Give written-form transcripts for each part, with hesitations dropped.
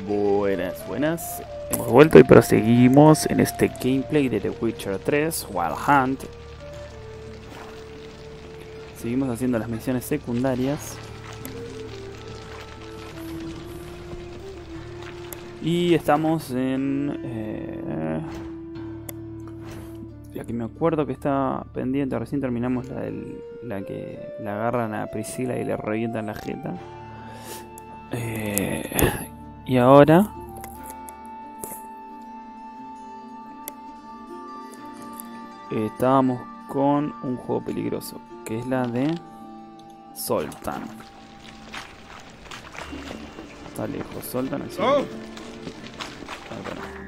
Buenas, buenas. Hemos vuelto y proseguimos en este gameplay de The Witcher 3 Wild Hunt. Seguimos haciendo las misiones secundarias. Y estamos en... la que me acuerdo que está pendiente. Recién terminamos la que la agarran a Priscila y le revientan la jeta. Y ahora... estábamos con un juego peligroso, que es la de Zoltan. Está lejos, Zoltan. Oh.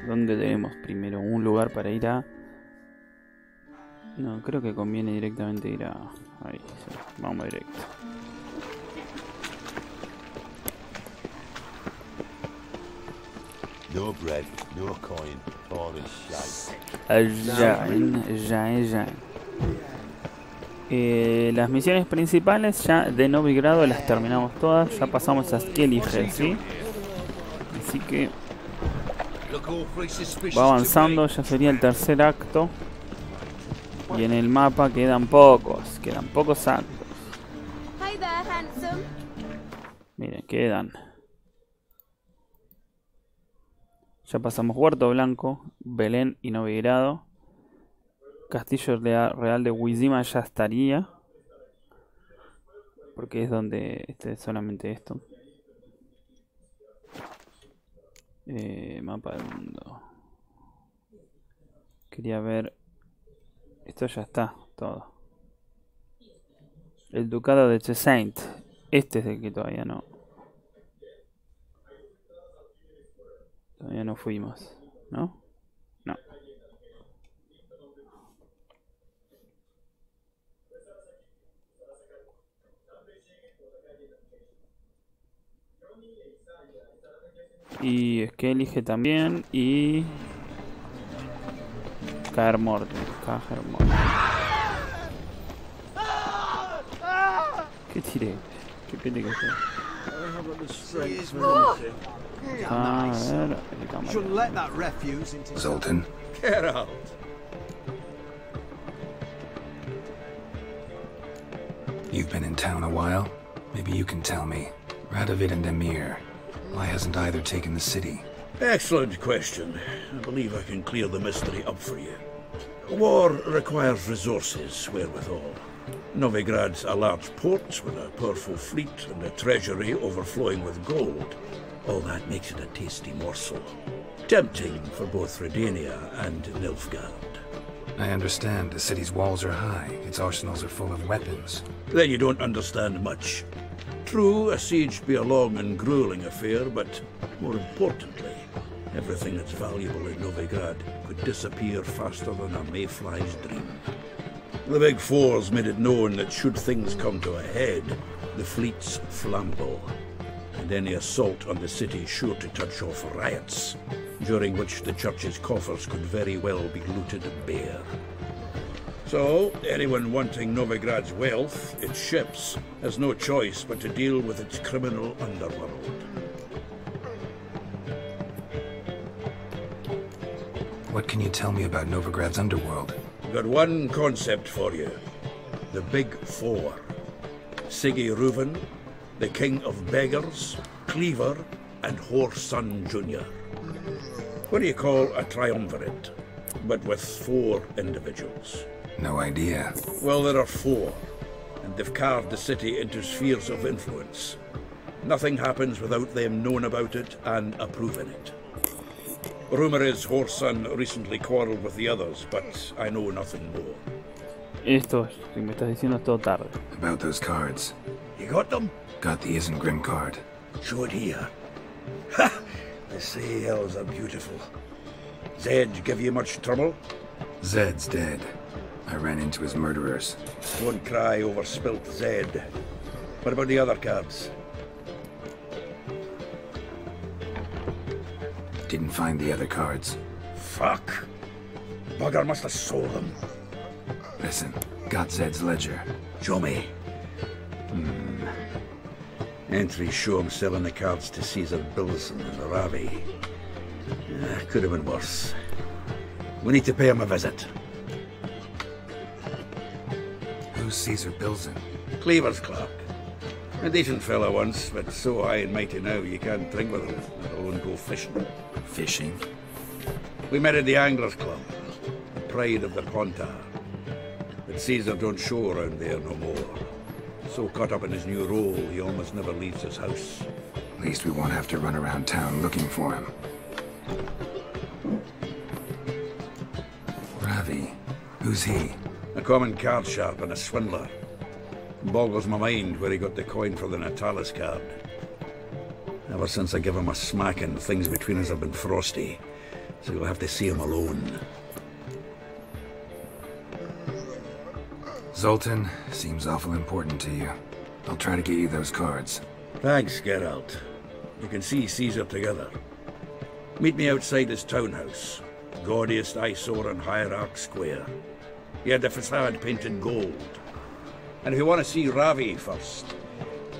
¿Dónde debemos primero? Un lugar para ir a... No, creo que conviene directamente ir a... Ahí, sí. Vamos directo. No bread, no coin, all is shite. Ya. Las misiones principales ya de Novigrado las terminamos todas. Ya pasamos a Skellige, ¿sí? Así que va avanzando, ya sería el tercer acto. Y en el mapa quedan pocos actos. Miren, quedan. Ya pasamos Huerto Blanco, Belén y Novigrado. Castillo Real de Wizima ya estaría. Porque es donde solamente esto. Mapa del mundo. Quería ver... Esto ya está, todo. El Ducado de Chessaint. Este es el que todavía no. Todavía no fuimos, ¿no? No. Y Skellige también. Y... Caer Morten. ¿Qué tiré? ¿Qué pende que fue? A ver, Zoltan. Get out. You've been in town a while. Maybe you can tell me. Radovid and Emir. Why hasn't either taken the city? Excellent question. I believe I can clear the mystery up for you. War requires resources wherewithal. Novigrad's a large port with a powerful fleet and a treasury overflowing with gold. All that makes it a tasty morsel. Tempting for both Redania and Nilfgaard. I understand. The city's walls are high. Its arsenals are full of weapons. Then you don't understand much. True, a siege be a long and grueling affair, but more importantly, everything that's valuable in Novigrad could disappear faster than a mayfly's dream. The Big Four's made it known that should things come to a head, the fleet's flambeau, and any assault on the city sure to touch off riots, during which the church's coffers could very well be looted bare. So, anyone wanting Novigrad's wealth, its ships, has no choice but to deal with its criminal underworld. What can you tell me about Novigrad's underworld? Got one concept for you. The Big Four. Siggy Reuven, the King of Beggars, Cleaver, and Whoreson Jr. What do you call a triumvirate, but with 4 individuals? No idea. Well, there are 4, and they've carved the city into spheres of influence. Nothing happens without them knowing about it and approving it. Rumor is Whoreson recently quarreled with the others, but I know nothing more. Esto que me estás diciendo es todo tarde. About those cards. You got them? Got the Isengrim card. Show it here. Ha! The sea elves are beautiful. Zed give you much trouble? Zed's dead. I ran into his murderers. Don't cry over spilt Zed. What about the other cards? Didn't find the other cards. Fuck. Bugger must have sold them. Listen, got Zed's ledger. Show me. Entries show him selling the cards to Caesar Bilson and Ravi. Could have been worse. We need to pay him a visit. Who's Caesar Bilson? Cleaver's clerk. A decent fellow once, but so high and mighty now you can't drink with him, let alone go fishing. Fishing? We met at the Anglers Club, the pride of the Pontar. But Caesar don't show around there no more. So caught up in his new role, he almost never leaves his house. At least we won't have to run around town looking for him. Ravi. Who's he? A common card sharp and a swindler. Boggles my mind where he got the coin for the Natalis card. Ever since I gave him a smacking, things between us have been frosty. So you'll have to see him alone. Zoltan seems awful important to you. I'll try to get you those cards. Thanks, Geralt. You can see Caesar together. Meet me outside his townhouse. Gaudiest eyesore on Hierarch Square. He had the facade painted gold. And if you want to see Ravi first,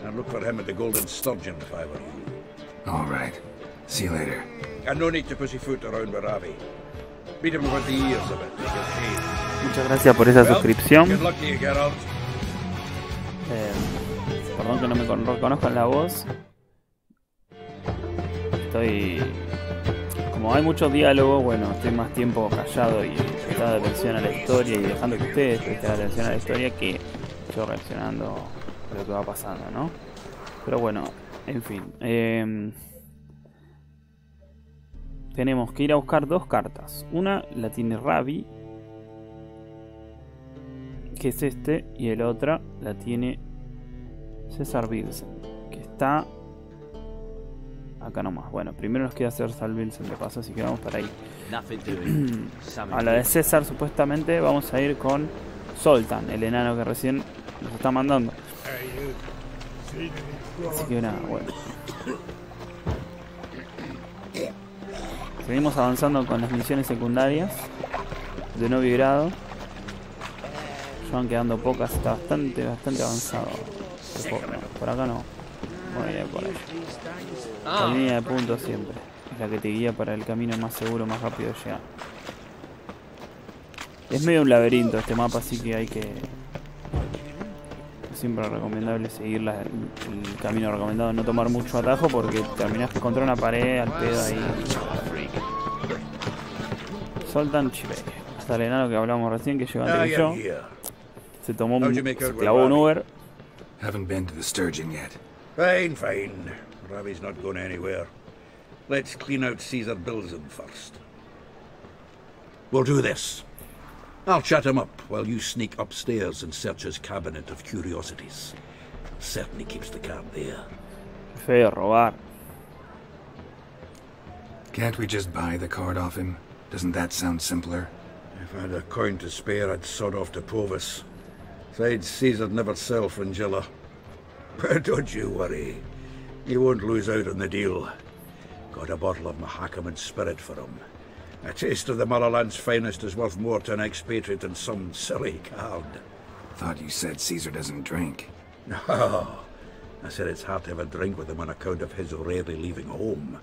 I'd look for him at the Golden Sturgeon if I were you. All right. See you later. And no need to pussyfoot around with Ravi. Beat him with the ears a bit. Muchas gracias por esa suscripción. Good luck to you, Geralt. Perdón que no me reconozcan la voz. Como hay mucho diálogo, bueno, estoy más tiempo callado y prestando atención a la historia y dejando que ustedes presten atención a la historia que yo reaccionando a lo que va pasando, ¿no? Pero bueno, en fin. Tenemos que ir a buscar dos cartas. Una la tiene Ravi, que es este, y el otra la tiene César Bilson, que está acá nomás. Bueno, primero nos queda César Bilson de paso, así que vamos para ahí. A la de César supuestamente vamos a ir con Zoltan, el enano que recién nos está mandando. Así que nada, bueno. Seguimos avanzando con las misiones secundarias de nuevo grado. Ya van quedando pocas, está bastante avanzado. Por acá no. Voy a ir por ahí. La línea de puntos siempre es la que te guía para el camino más seguro, más rápido de llegar. Es medio un laberinto este mapa, así que hay que... Es siempre recomendable seguir el camino recomendado, no tomar mucho atajo porque terminás contra una pared al pedo ahí. Zoltan Chile. Hasta el enano que hablamos recién, que llegó antes que yo. Se clavó un Uber. Haven't been to the Sturgeon yet. Fine, fine. Ravi's not going anywhere. Let's clean out Caesar Bilson first. We'll do this. I'll chat him up while you sneak upstairs and search his cabinet of curiosities. Certainly keeps the card there. Feo robar. Can't we just buy the card off him? Doesn't that sound simpler? If I had a coin to spare, I'd sod off to Provis. Besides, Caesar'd never sell Fringilla. But don't you worry. You won't lose out on the deal. Got a bottle of Mahakaman spirit for him. A taste of the motherland's finest is worth more to an expatriate than some silly card. Thought you said Caesar doesn't drink. No. I said it's hard to have a drink with him on account of his rarely leaving home.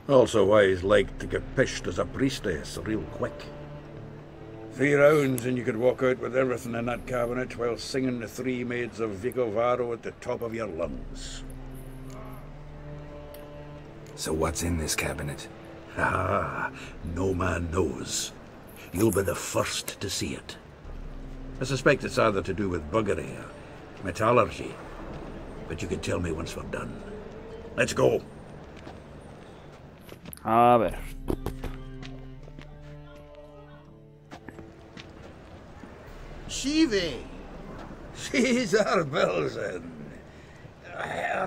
Also why he's like to get pished as a priestess real quick. 3 rounds and you could walk out with everything in that cabinet while singing the 3 Maids of Vicovaro at the top of your lungs. So what's in this cabinet? Ah, no man knows. You'll be the first to see it. I suspect it's either to do with buggery or metallurgy. But you can tell me once we're done. Let's go. A ver. Shivi! Caesar Bilson.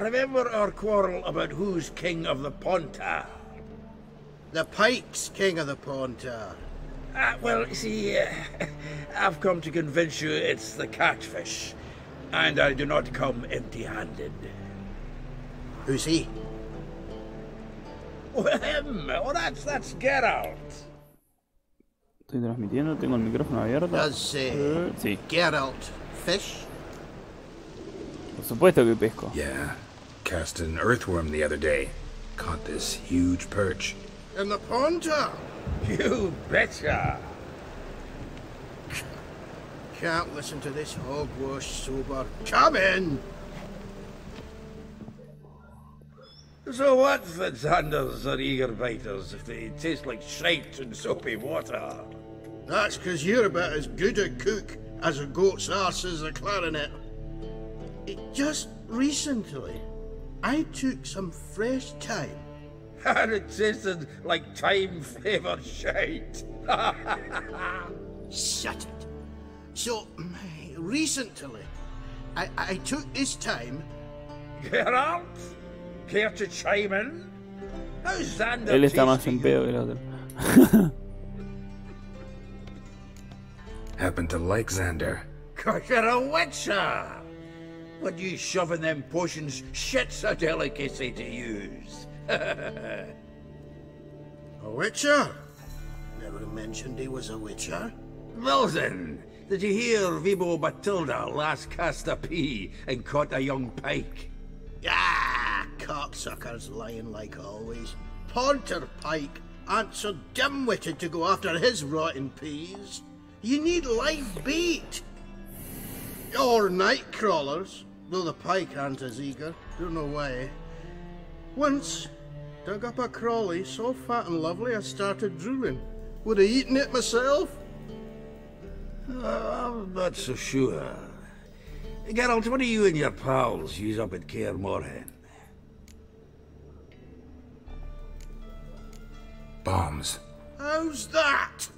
Remember our quarrel about who's king of the Pontar? The Pike's king of the Pontar. Well, see, I've come to convince you it's the catfish. And I do not come empty-handed. Who's he? Oh, him! Oh, that's Geralt. Estoy transmitiendo, tengo el micrófono abierto. Does Sí, Geralt fish? por supuesto que pesco. Yeah. cast an earthworm the other day. Caught this huge perch. In the pond, Tom? You betcha! Can't listen to this hogwash sober. Come in! So what's the Xanders or eager biters if they taste like shite and soapy water? That's 'cause you're about as good a cook as a goat's arse is a clarinet. Just recently, I took some fresh thyme. And it tasted like time-flavoured shite. Shut it. So, recently, I took this time. Geralt? Care to chime in? How's Xander Él está más tasting en pedo que el otro. Happen to like Xander. 'Cause you're a witcher! What you shoving them potions? Shit's a delicacy to use. A witcher? Never mentioned he was a witcher. Well then, did you hear Vibo Batilda last cast a pea and caught a young pike? Ah, cocksuckers lying like always. Ponter Pike ain't so dim-witted to go after his rotten peas. You need live bait. Or night crawlers, though the pike aren't as eager. Don't know why. Once, dug up a crawly so fat and lovely I started drooling. Would have eaten it myself. I'm not so sure. Geralt, what do you and your pals use up at Kaer Morhen? Bombs. How's that?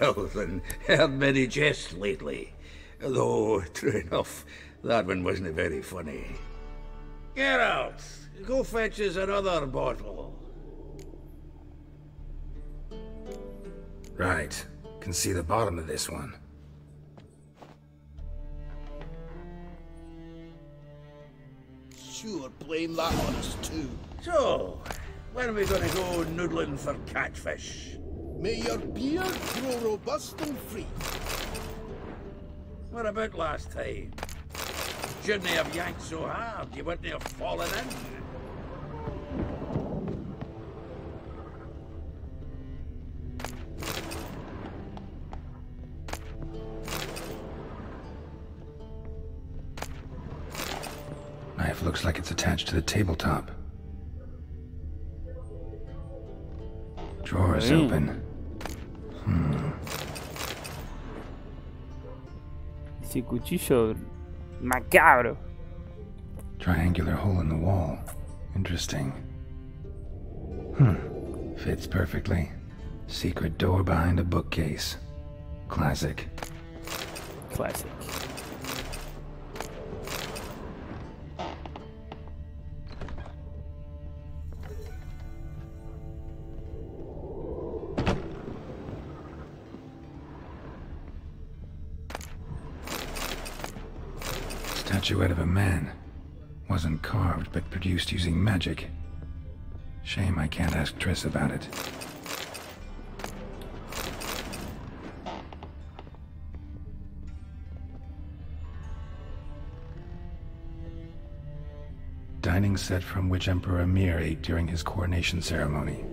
Well, then, heard many jests lately. Though, true enough, that one wasn't very funny. Geralt, go fetch us another bottle. Right. Can see the bottom of this one. Sure, blame that on us too. So, when are we gonna go noodling for catfish? May your beer grow robust and free. What about last time? Shouldn't have yanked so hard, you wouldn't have fallen in. Knife looks like it's attached to the tabletop. Drawer's open. Ese cuchillo macabro. Triangular hole in the wall. Interesting. Fits perfectly. Secret door behind a bookcase. Classic. Classic. Statuette of a man. Wasn't carved, but produced using magic. Shame I can't ask Triss about it. Dining set from which Emperor Emir ate during his coronation ceremony.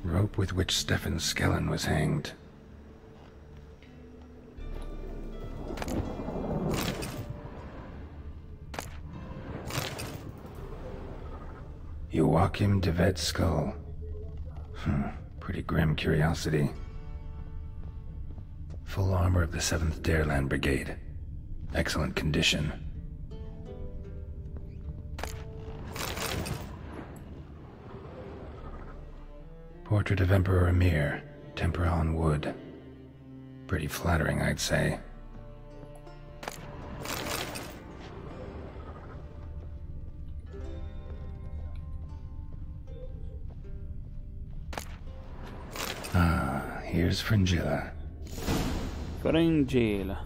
Rope with which Stefan Skellen was hanged. Joachim de Vet's skull. Pretty grim curiosity. Full armor of the 7th Dareland Brigade. Excellent condition. Portrait of Emperor Emir. Tempera on wood. Pretty flattering, I'd say. Here's Fringilla. Frangela.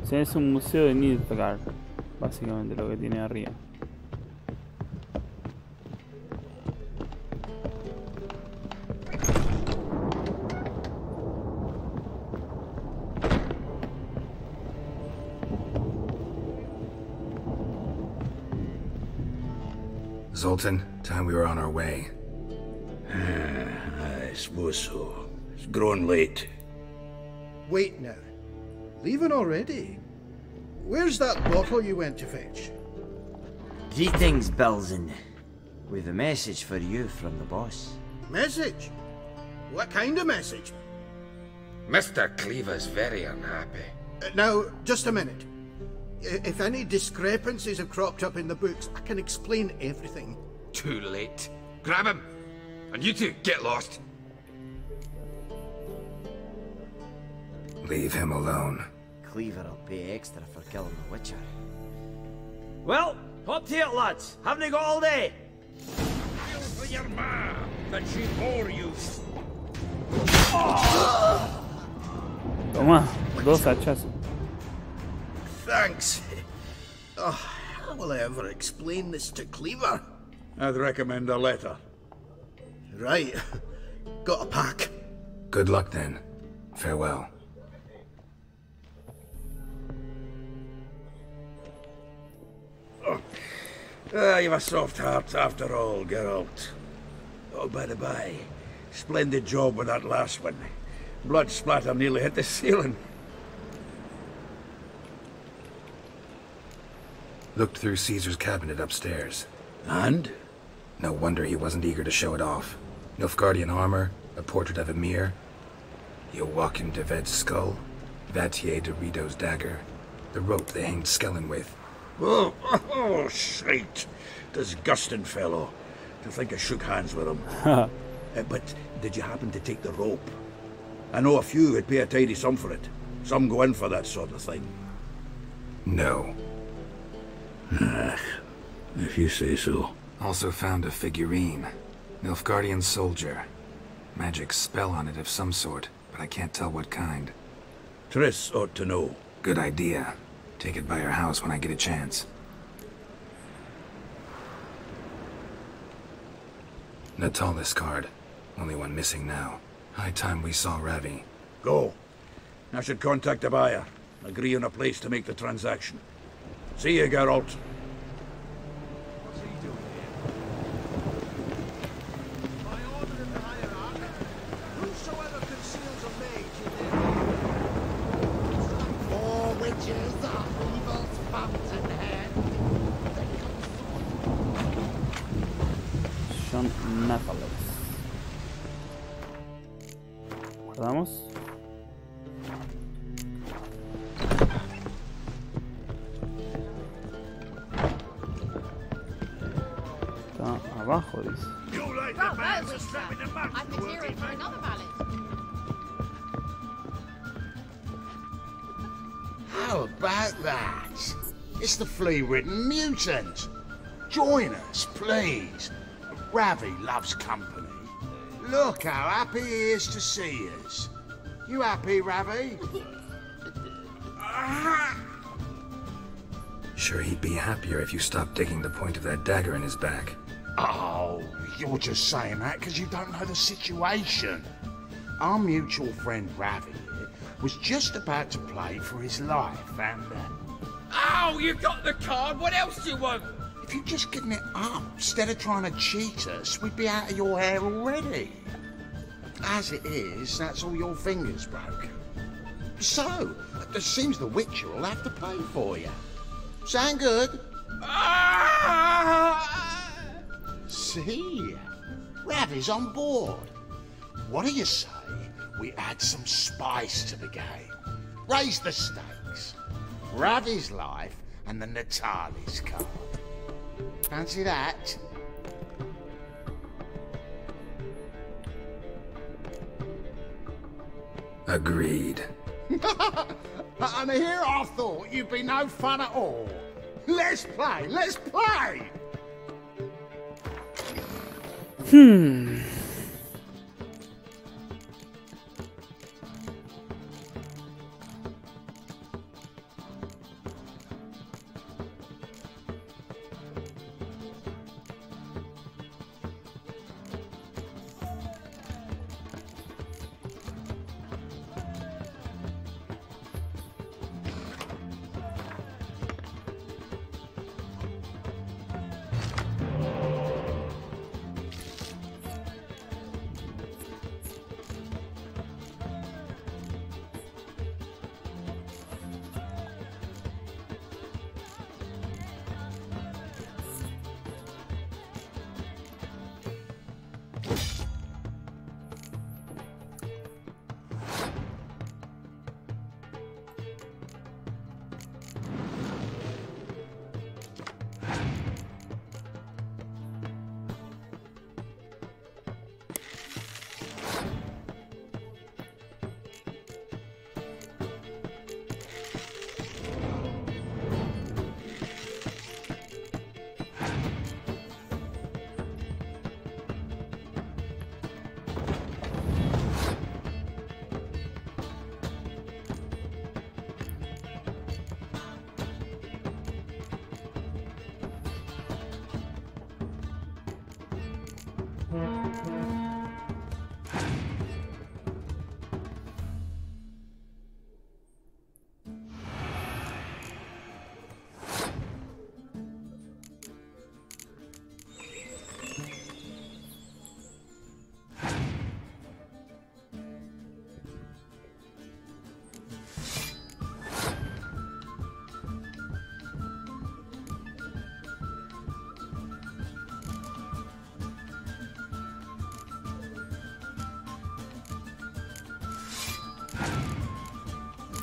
O sea, es un museo de Nilfgaard, básicamente lo que tiene arriba. Zoltan, time we were on our way. I suppose so. It's grown late. Wait now. Leaving already? Where's that bottle you went to fetch? Greetings, Belzen. With a message for you from the boss. Message? What kind of message? Mr. Cleaver's very unhappy. Now, just a minute. If any discrepancies have cropped up in the books, I can explain everything. Too late. Grab him! And you two, get lost! Leave him alone. Cleaver will pay extra for killing the Witcher. Well, hop to it, lads. Haven't you got all day? For your ma, that she bore you. Toma, 2 hachazos. Thanks. Oh, how will I ever explain this to Cleaver? I'd recommend a letter. Right. Got a pack. Good luck then. Farewell. You've a soft heart after all, Geralt. Oh, by the by, splendid job with that last one. Blood splatter nearly hit the ceiling. Looked through Caesar's cabinet upstairs. And? No wonder he wasn't eager to show it off. Nilfgaardian armor, a portrait of Emir, Joachim de Ved's skull, Vatier de Rideau's dagger, the rope they hanged Skellen with. Oh, shite. Disgusting fellow. To think I shook hands with him. But did you happen to take the rope? I know a few would pay a tidy sum for it. Some go in for that sort of thing. No. If you say so. Also found a figurine. Nilfgaardian soldier. Magic spell on it of some sort, but I can't tell what kind. Triss ought to know. Good idea. Take it by her house when I get a chance. Natalis card. Only one missing now. High time we saw Ravi. Go. I should contact the buyer. Agree on a place to make the transaction. See you, Geralt. Guardamos. Está abajo, dice. Bravo, Witcher! I've material for another ballad. How about that? It's the flea-ridden mutant. Join us, please. Ravi loves company. Look how happy he is to see us. You happy, Ravi? Sure he'd be happier if you stopped digging the point of that dagger in his back. Oh, you're just saying that because you don't know the situation. Our mutual friend Ravi here was just about to play for his life and... Oh, you got the card! What else do you want? If you'd just given it up, instead of trying to cheat us, we'd be out of your hair already. As it is, that's all your fingers broken. So, it seems the Witcher will have to pay for you. Sound good? See? Ravi's on board. What do you say we add some spice to the game? Raise the stakes. Ravi's life and the Natalis card. Fancy that? Agreed. And here I thought you'd be no fun at all. Let's play, let's play!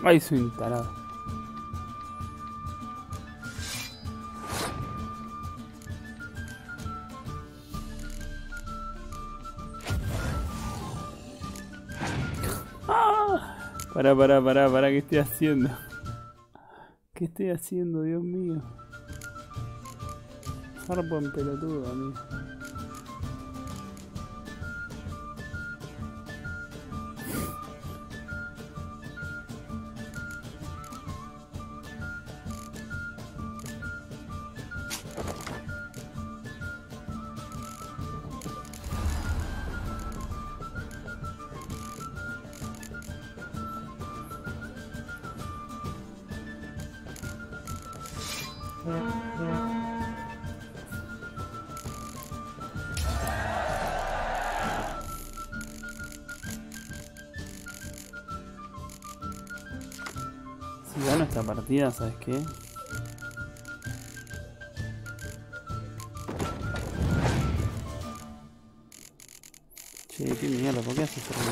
Ay, soy un tarado. Para, ¿qué estoy haciendo? ¿Qué estoy haciendo, Dios mío? Zarpo en pelotudo, amigo. Si gano esta partida, ¿sabes qué? Che, qué mierda, ¿por qué haces eso?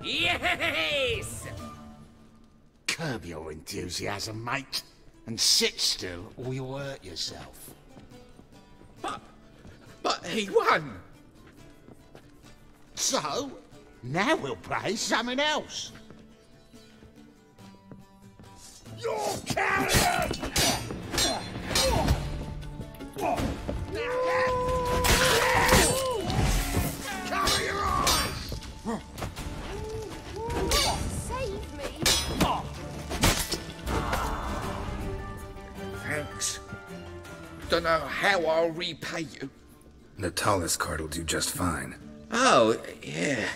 Yes! Curb your enthusiasm, mate, and sit still or you'll hurt yourself. But he won! So, now we'll play something else. You're carrion! Cover your eyes! Save me! Thanks. Don't know how I'll repay you. Natalis card'll do just fine. Oh, yeah.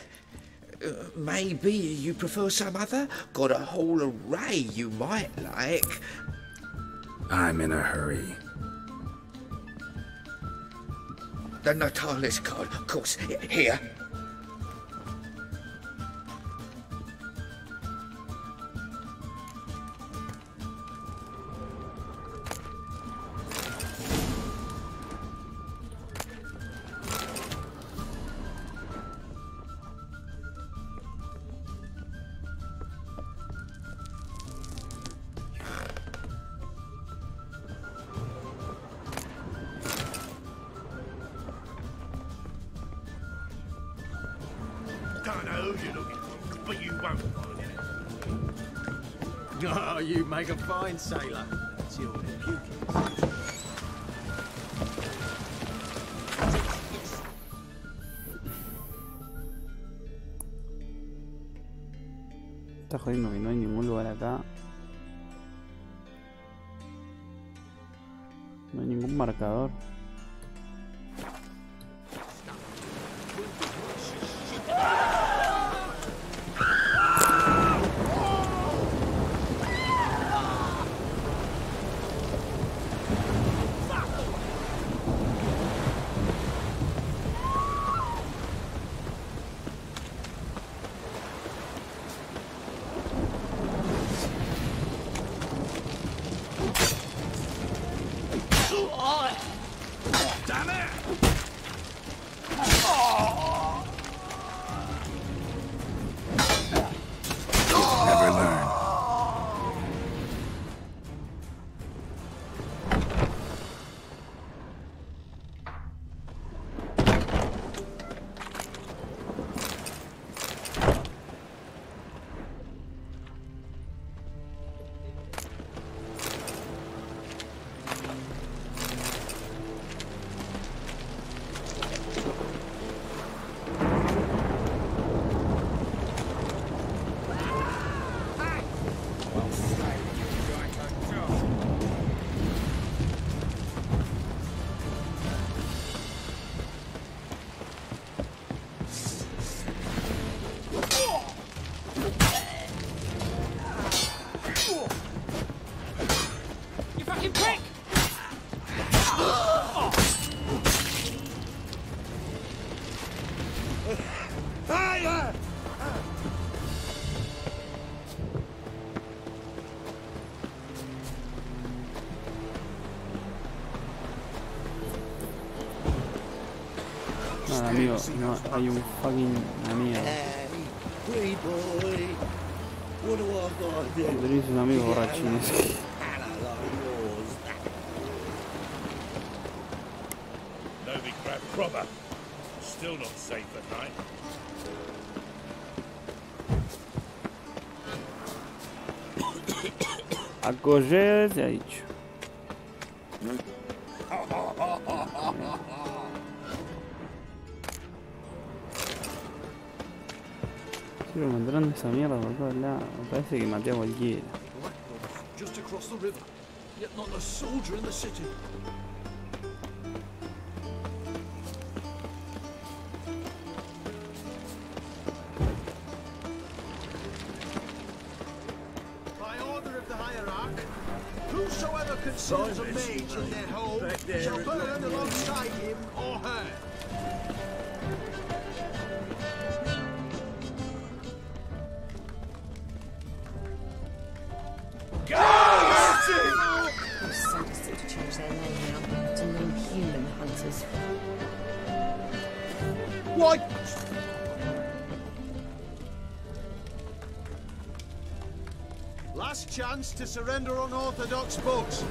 Maybe you prefer some other? Got a whole array you might like. I'm in a hurry. The Natalis card, of course. Here. Don't know who you're looking for, but you won't find it. Oh, you make a fine sailor. That's your puking. Está jodiendo que no hay ningún lugar acá. No hay ningún marcador. Nada, amigo, no hay un fucking amigo. Pretty boy. What do I gotta do? Tenés un amigo borrachines. Novigrad proper. Still not safe at night. Acoger, se ha dicho. Sigo encontrando esa mierda por todos lados. Me parece que maté a cualquiera. Just across the river, yet not a soldier in the city. By order of the hierarch, whosoever considers a mage in their home shall burn alongside him or her. Sadistic to change their name now to non-human hunters. What? Last chance to surrender unorthodox books.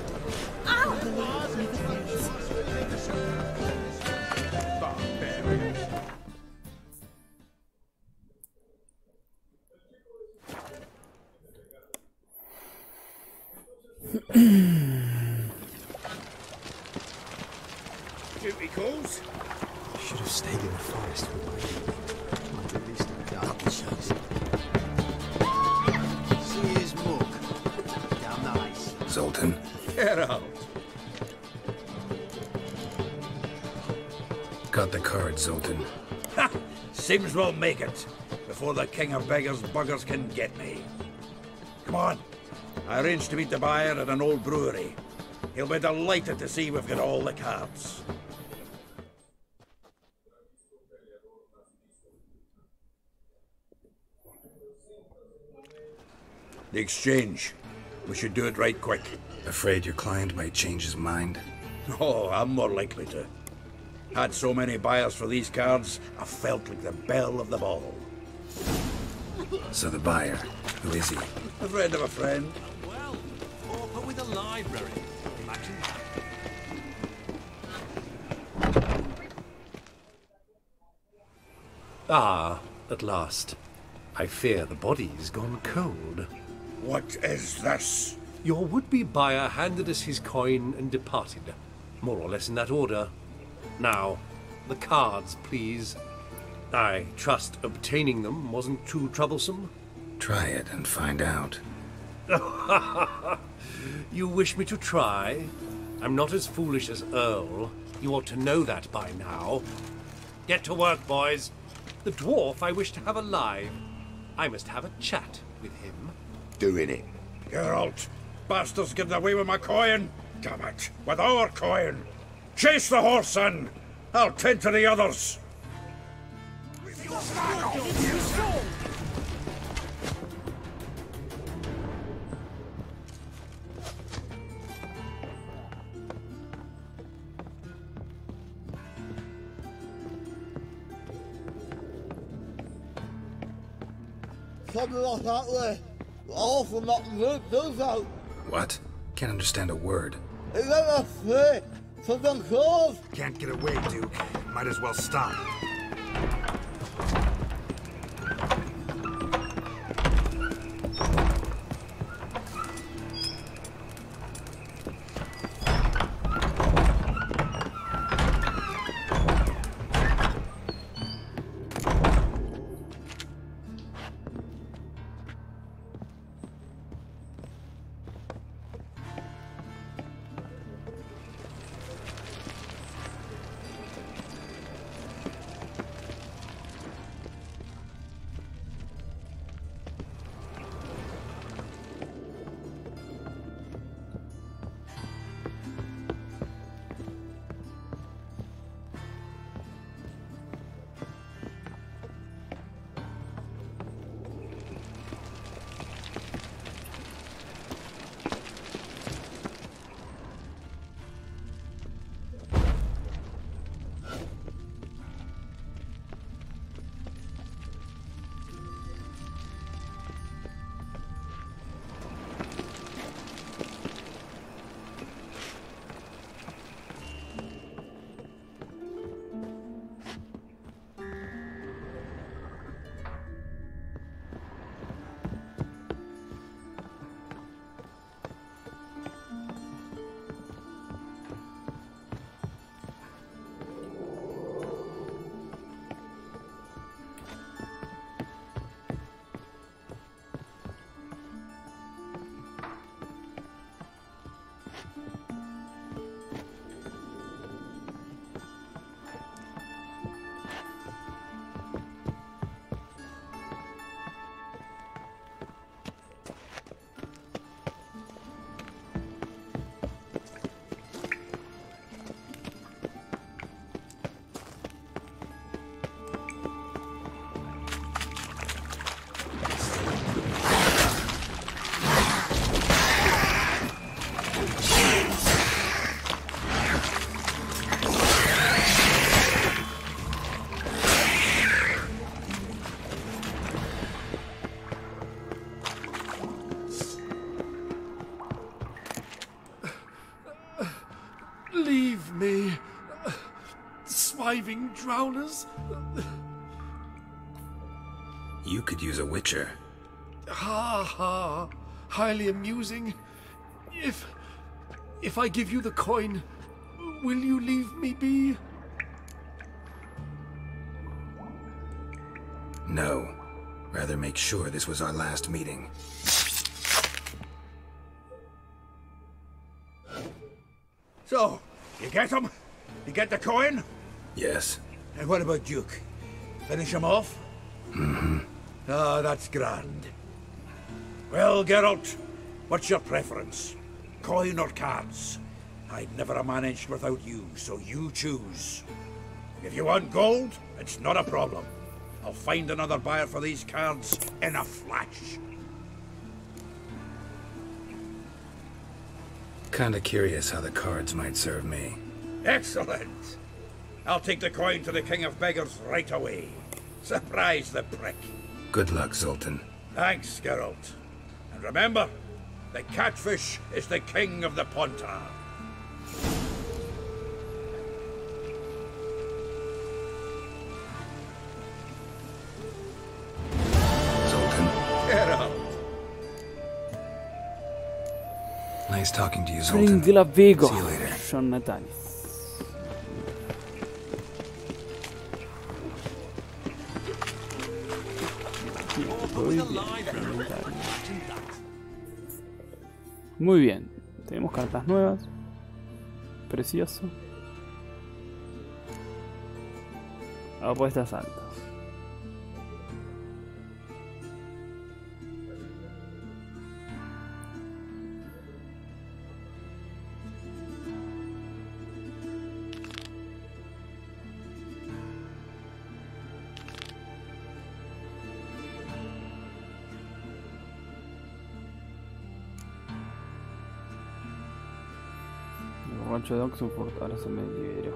Barbarian. Duty calls. Should have stayed in the forest with my might at least have got the chance. See his mug. Damn nice. Zoltan, Get out. got the card, Zoltan. Ha! Seems we'll make it before the king of beggars buggers can get me. Come on. I arranged to meet the buyer at an old brewery. He'll be delighted to see we've got all the cards. The exchange. We should do it right quick. Afraid your client might change his mind? Oh, I'm more likely to. Had so many buyers for these cards, I felt like the belle of the ball. So the buyer, who is he? A friend of a friend. Well, author with a library. Imagine that. Ah, at last. I fear the body's gone cold. What is this? Your would-be buyer handed us his coin and departed. More or less in that order. Now, the cards, please. I trust obtaining them wasn't too troublesome. Try it and find out. You wish me to try? I'm not as foolish as Earl. You ought to know that by now. Get to work, boys. The dwarf I wish to have alive. I must have a chat with him. Doing it. Geralt, bastards getting away with my coin. Damn it, with our coin. Chase the horse, son. I'll tend to the others. Something like that way. All from that root does out. What? Can't understand a word. Is that a thing? Something close? Can't get away, Duke. Might as well stop. me. Swiving drowners. You could use a witcher. Ha ha. Highly amusing. If I give you the coin, will you leave me be? No. Rather make sure this was our last meeting. So, you get him? You get the coin? Yes. And what about Duke? Finish him off? Mm-hmm. Ah, that's grand. Well, Geralt, what's your preference? Coin or cards? I'd never have managed without you, so you choose. If you want gold, it's not a problem. I'll find another buyer for these cards in a flash. Kinda curious how the cards might serve me. Excellent! I'll take the coin to the King of Beggars right away. Surprise the prick. Good luck, Zoltan. Thanks, Geralt. And remember, the catfish is the king of the Pontar. Zoltan. Geralt. Nice talking to you, Zoltan. Ring la Vego. See you later. John Natalis. Muy bien, tenemos cartas nuevas. Precioso. Apuestas altas. De Oxford, ahora se me liberó.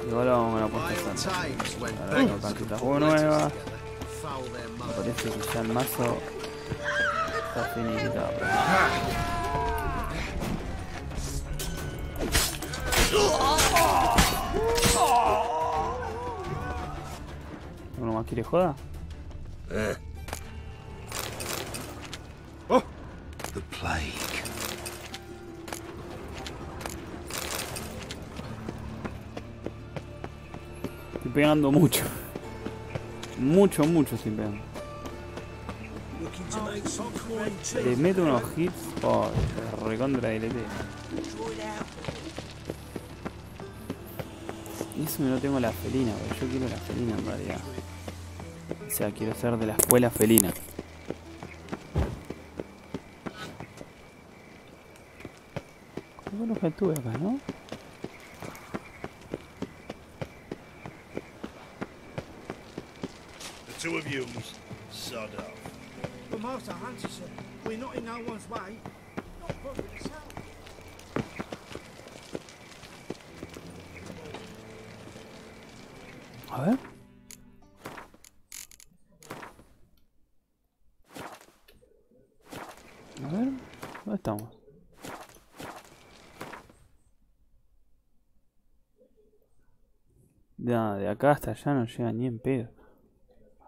Igual vamos a la puesta ahora tengo cartitas nuevas. Me parece que ya el mazo está finiquitado. ¿Uno más quiere joda? Oh, the plague. Estoy pegando mucho. Mucho estoy pegando. Le meto unos hits. Oh, recontra DLT. Y eso no tengo la felina, porque yo quiero la felina en realidad. O sea, quiero ser de la escuela felina. Qué bueno que estuve acá, ¿no? Two of you, sod off. But Master Hunter said, we're not in no one's way. Not bothering yourself. A ver. A ver, ¿dónde estamos? De acá hasta allá no llega ni en pedo.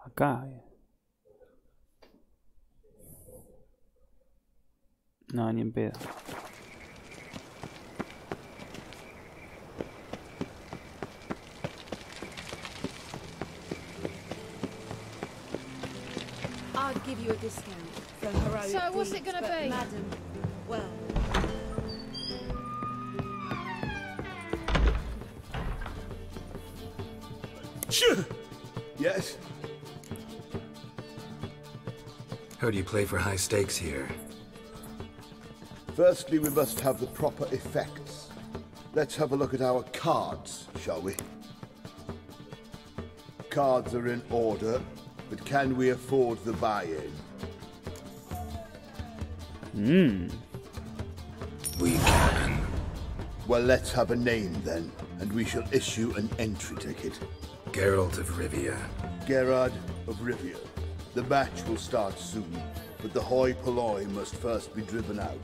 Acá. No, ni en pedo. I'd give you a discount for heroic So what's it deeds, gonna but be? Madam, well, Yes? Heard you play for high stakes here. Firstly, we must have the proper effects. Let's have a look at our cards, shall we? Cards are in order, but can we afford the buy-in? We can. Well, let's have a name then, and we shall issue an entry ticket. Geralt of Rivia. Gerard of Rivia. The match will start soon, but the hoi polloi must first be driven out.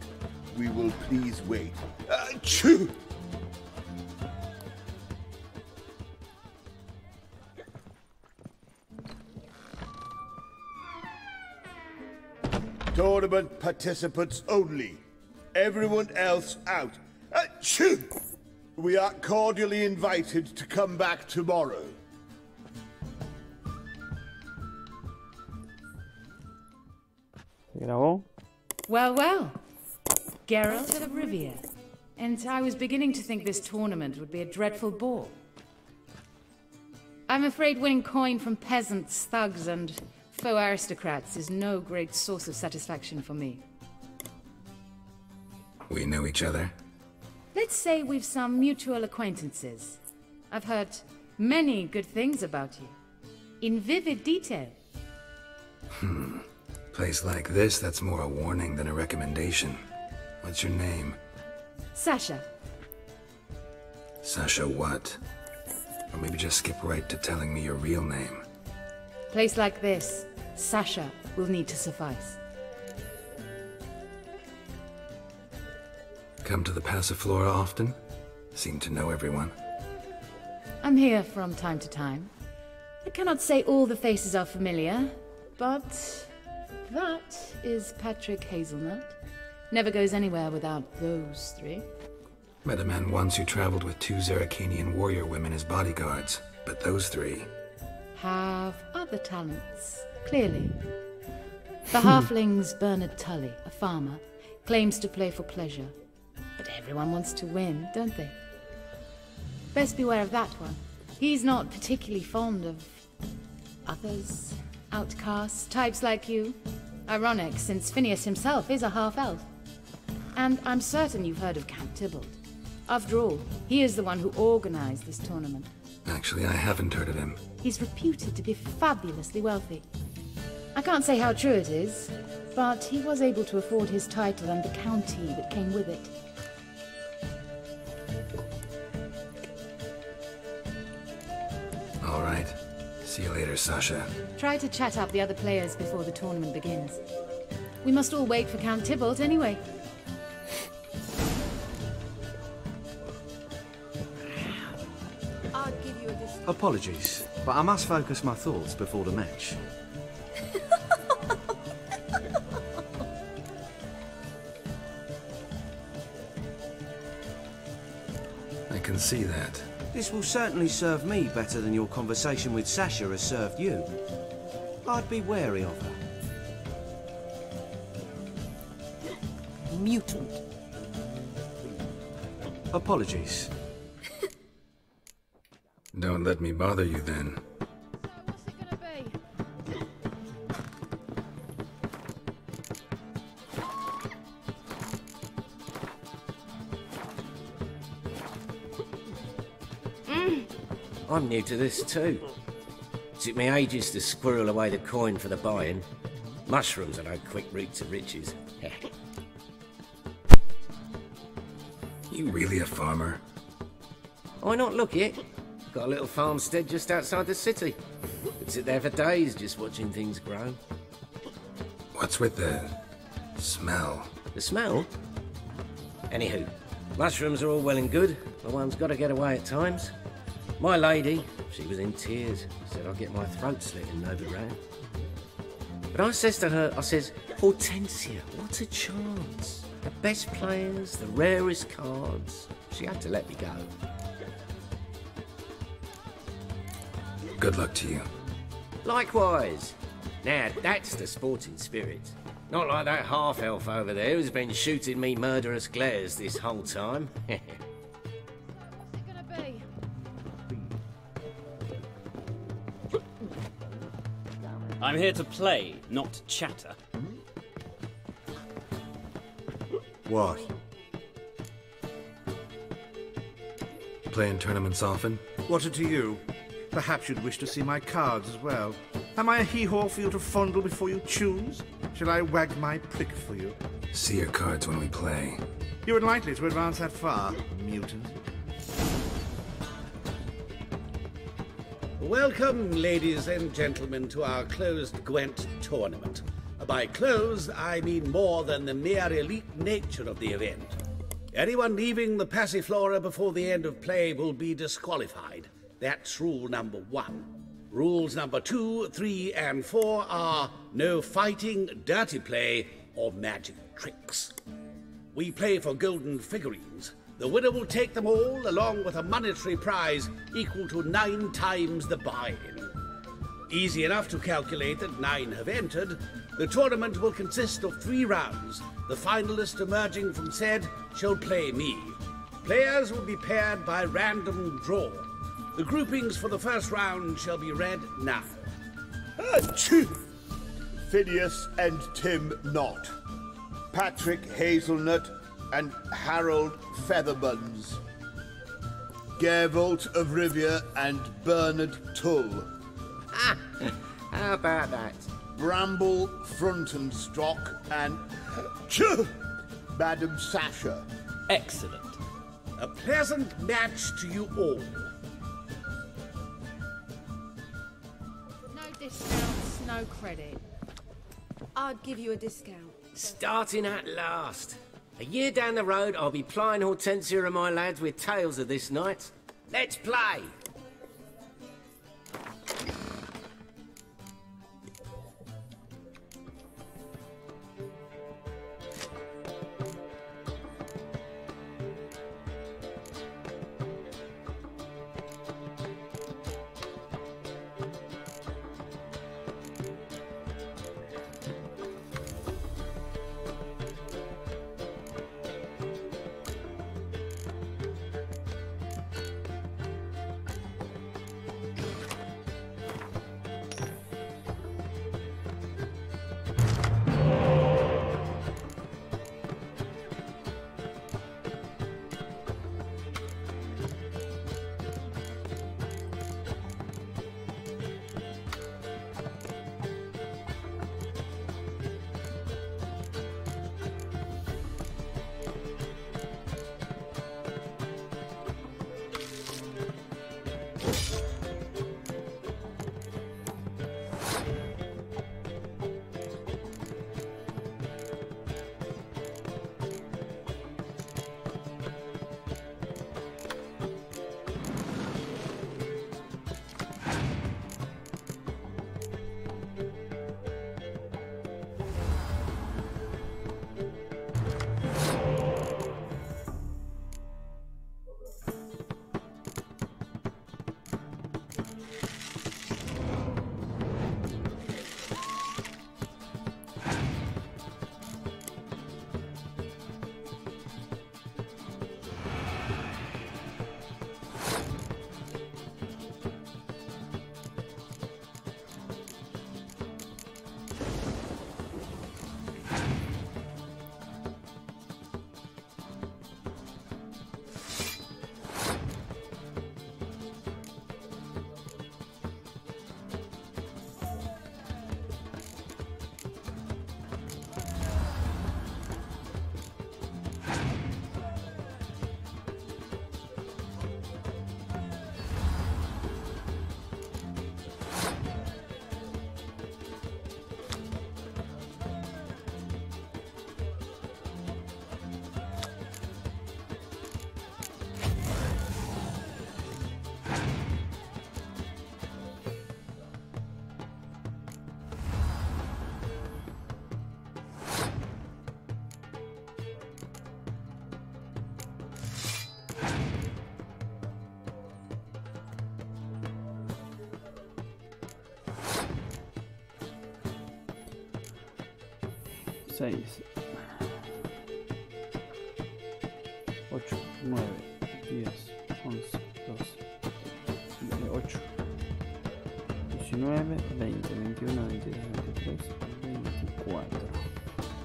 We will please wait. Achoo! Tournament participants only. Everyone else out. Achoo! We are cordially invited to come back tomorrow. ¿Se grabó? Well, well. Geralt of Rivia. And I was beginning to think this tournament would be a dreadful bore. I'm afraid winning coin from peasants, thugs, and faux aristocrats is no great source of satisfaction for me. We know each other? Let's say we've some mutual acquaintances. I've heard many good things about you. In vivid detail. Place like this, that's more a warning than a recommendation. What's your name? Sasha. Sasha what? Or maybe just skip right to telling me your real name. Place like this, Sasha will need to suffice. Come to the Passiflora often? Seem to know everyone. I'm here from time to time. I cannot say all the faces are familiar, but that is Patrick Hazelnut. Never goes anywhere without those three. Met a man once who traveled with 2 Zaracanian warrior women as bodyguards, but those 3... have other talents, clearly. The halfling's Bernard Tully, a farmer, claims to play for pleasure. But everyone wants to win, don't they? Best beware of that one. He's not particularly fond of others, outcasts, types like you. Ironic, since Phineas himself is a half-elf. And I'm certain you've heard of Count Tybalt. After all, he is the one who organized this tournament. Actually, I haven't heard of him. He's reputed to be fabulously wealthy. I can't say how true it is, but he was able to afford his title and the county that came with it. All right. See you later, Sasha. Try to chat up the other players before the tournament begins. We must all wait for Count Tybalt anyway. Apologies, but I must focus my thoughts before the match. I can see that. This will certainly serve me better than your conversation with Sasha has served you. I'd be wary of her. Mutant. Apologies. Don't let me bother you then. What's it gonna be? I'm new to this too. Took me ages to squirrel away the coin for the buy-in. Mushrooms are no quick route to riches. You really a farmer? Why not look it? Got a little farmstead just outside the city. Could sit there for days just watching things grow. What's with the smell? The smell? Anywho, mushrooms are all well and good, but one's got to get away at times. My lady, she was in tears, said I'd get my throat slit in Nova Round. But I says to her, I says, Hortensia, what a chance. The best players, the rarest cards. She had to let me go. Good luck to you. Likewise. Now, that's the sporting spirit. Not like that half-elf over there who's been shooting me murderous glares this whole time. What's it gonna be? I'm here to play, not to chatter. What? Playing tournaments often? What to you? Perhaps you'd wish to see my cards as well. Am I a hee-haw for you to fondle before you choose? Shall I wag my prick for you? See your cards when we play. You're unlikely to advance that far, mutant. Welcome, ladies and gentlemen, to our closed Gwent tournament. By closed, I mean more than the mere elite nature of the event. Anyone leaving the Passiflora before the end of play will be disqualified. That's rule number 1. Rules number 2, 3, and 4 are no fighting, dirty play, or magic tricks. We play for golden figurines. The winner will take them all, along with a monetary prize equal to 9 times the buy-in. Easy enough to calculate that 9 have entered. The tournament will consist of 3 rounds. The finalist emerging from said shall play me. Players will be paired by random draw. The groupings for the first round shall be read now. Phineas and Tim Knott. Patrick Hazelnut and Harold Featherbuns. Gervolt of Rivia and Bernard Tull. How about that? Bramble Frontenstock and Madam Sasha. Excellent. A pleasant match to you all. No discounts, no credit. I'd give you a discount. Starting at last. A year down the road, I'll be plying Hortensia and my lads with tales of this night. Let's play! Seis, 8, 9, 10, 11, 12, 8, 19, 20, 21, 22, 23, 24.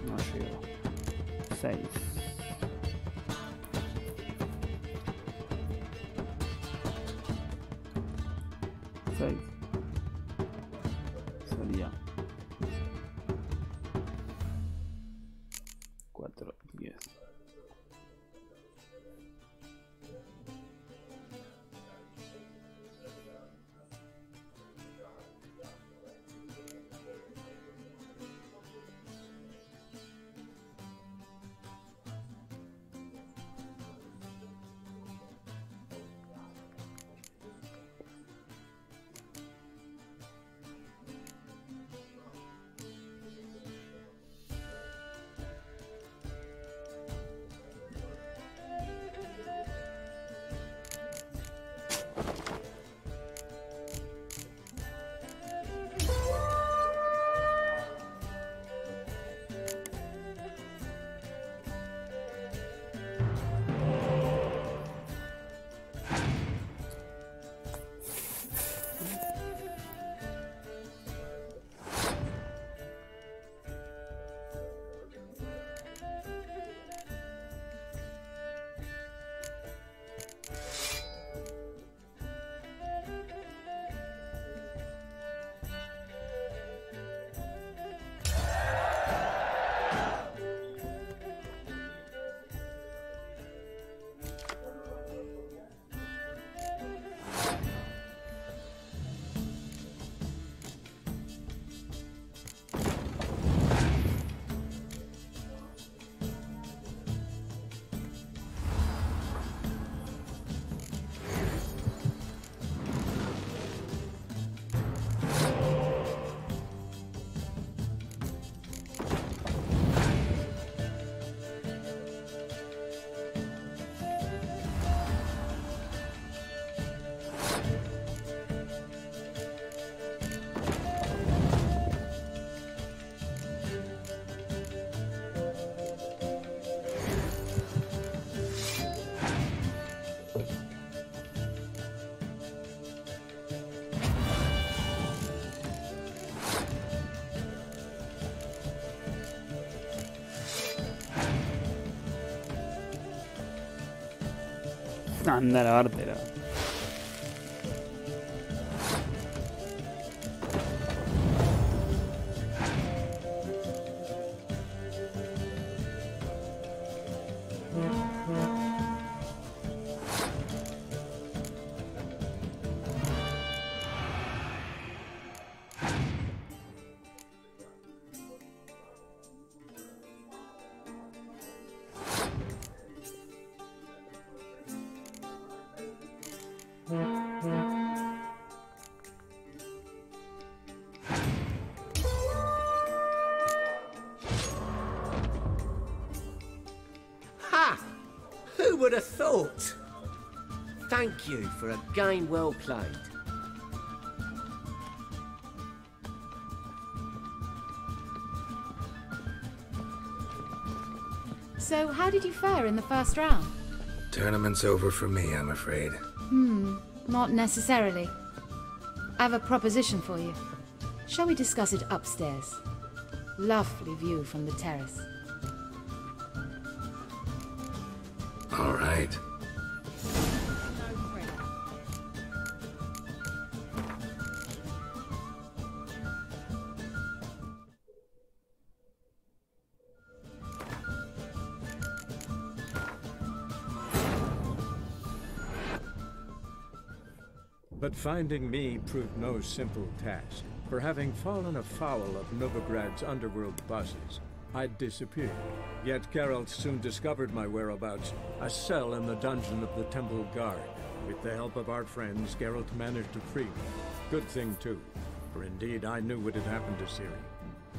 No llego. 6. 6. Sería 4, 10. Anda a lavártela. Ha! Who would have thought? Thank you for a game well played. So, how did you fare in the first round? Tournament's over for me, I'm afraid. Not necessarily. I have a proposition for you. Shall we discuss it upstairs? Lovely view from the terrace. All right. But finding me proved no simple task, for having fallen afoul of Novigrad's underworld bosses, I'd disappeared. Yet Geralt soon discovered my whereabouts, a cell in the dungeon of the Temple Guard. With the help of our friends, Geralt managed to free me. Good thing too, for indeed I knew what had happened to Ciri.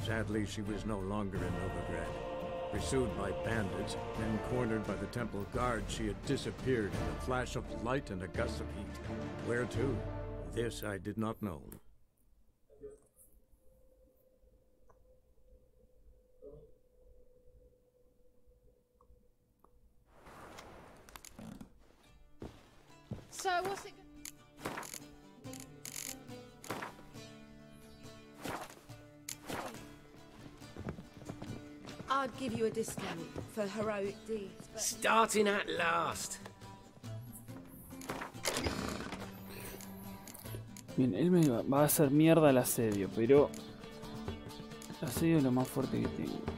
Sadly, she was no longer in Novigrad. Pursued by bandits, then cornered by the Temple Guard, she had disappeared in a flash of light and a gust of heat. Where to? This I did not know. So, what's it I'd give you a discount for heroic deeds, but... Starting at last. Bien, él me va a hacer mierda el asedio, pero... El asedio es lo más fuerte que tengo.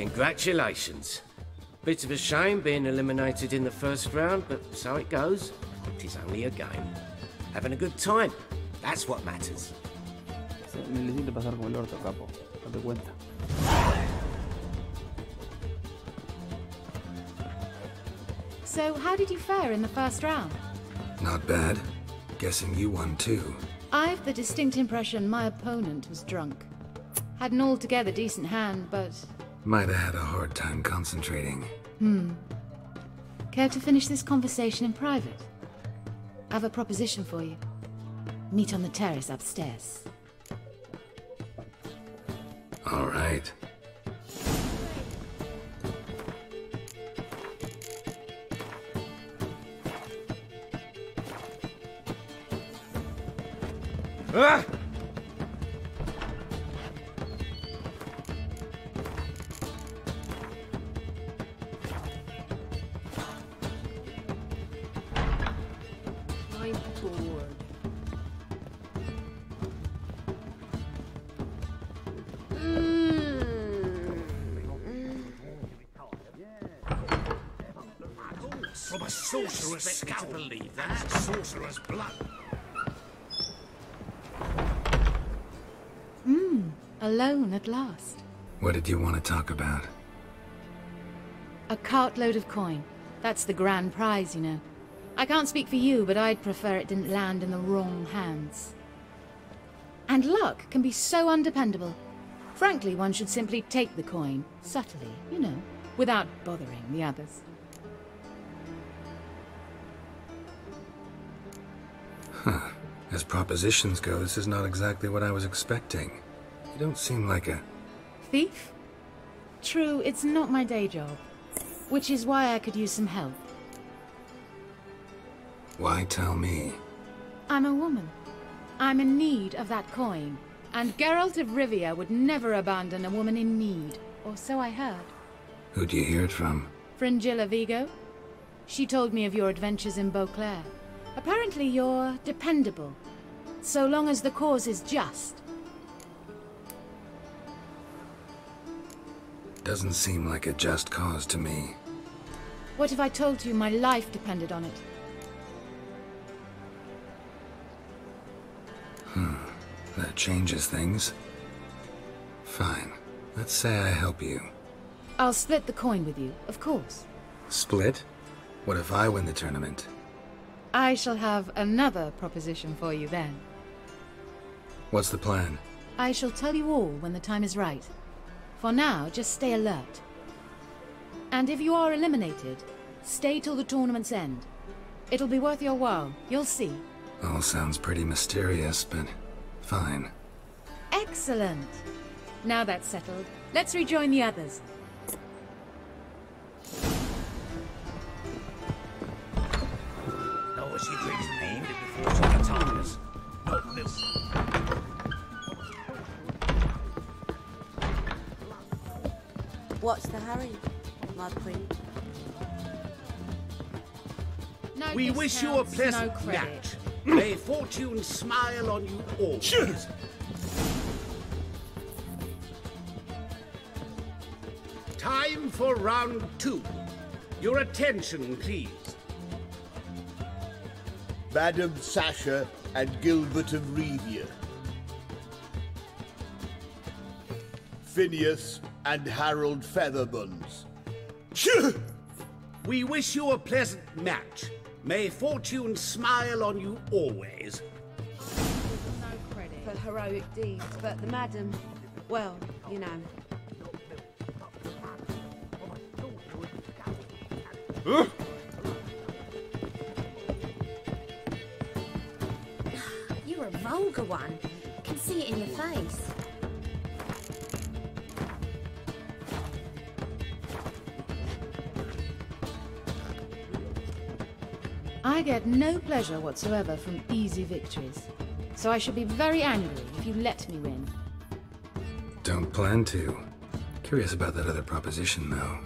Congratulations. Bit of a shame being eliminated in the first round, but so it goes. It is only a game. Having a good time. That's what matters. Me le hiciste pasar como el orto, capo. Date cuenta. So, how did you fare in the first round? Not bad. Guessing you won too. I've the distinct impression my opponent was drunk. Had an altogether decent hand, but... Might have had a hard time concentrating. Care to finish this conversation in private? I have a proposition for you. Meet on the terrace upstairs. All right. Ah! I'm bored. From a sorcerer's skull. To believe that. Sorcerer's blood. Alone at last. What did you want to talk about? A cartload of coin. That's the grand prize, you know. I can't speak for you, but I'd prefer it didn't land in the wrong hands. And luck can be so undependable. Frankly, one should simply take the coin, subtly, you know, without bothering the others. Huh. As propositions go, this is not exactly what I was expecting. You don't seem like a... Thief? True, it's not my day job. Which is why I could use some help. Why tell me? I'm a woman. I'm in need of that coin. And Geralt of Rivia would never abandon a woman in need. Or so I heard. Who'd you hear it from? Fringilla Vigo. She told me of your adventures in Beauclair. Apparently you're dependable. So long as the cause is just. Doesn't seem like a just cause to me. What if I told you my life depended on it? That changes things. Fine. Let's say I help you. I'll split the coin with you, of course. Split? What if I win the tournament? I shall have another proposition for you then. What's the plan? I shall tell you all when the time is right. For now, just stay alert. And if you are eliminated, stay till the tournament's end. It'll be worth your while, you'll see. All sounds pretty mysterious, but fine. Excellent! Now that's settled, let's rejoin the others. No, she drinks named before she gets harmless. Not this. What's the hurry, my queen? No We wish you a pleasant match. May fortune smile on you always. Time for round 2. Your attention, please. Madam Sasha and Gilbert of Revia. Phineas and Harold Featherbones. We wish you a pleasant match. May fortune smile on you always. No credit for heroic deeds, but the madam, well, you know. You're a vulgar one. Can see it in your face. I get no pleasure whatsoever from easy victories. So I should be very angry if you let me win. Don't plan to. Curious about that other proposition, though.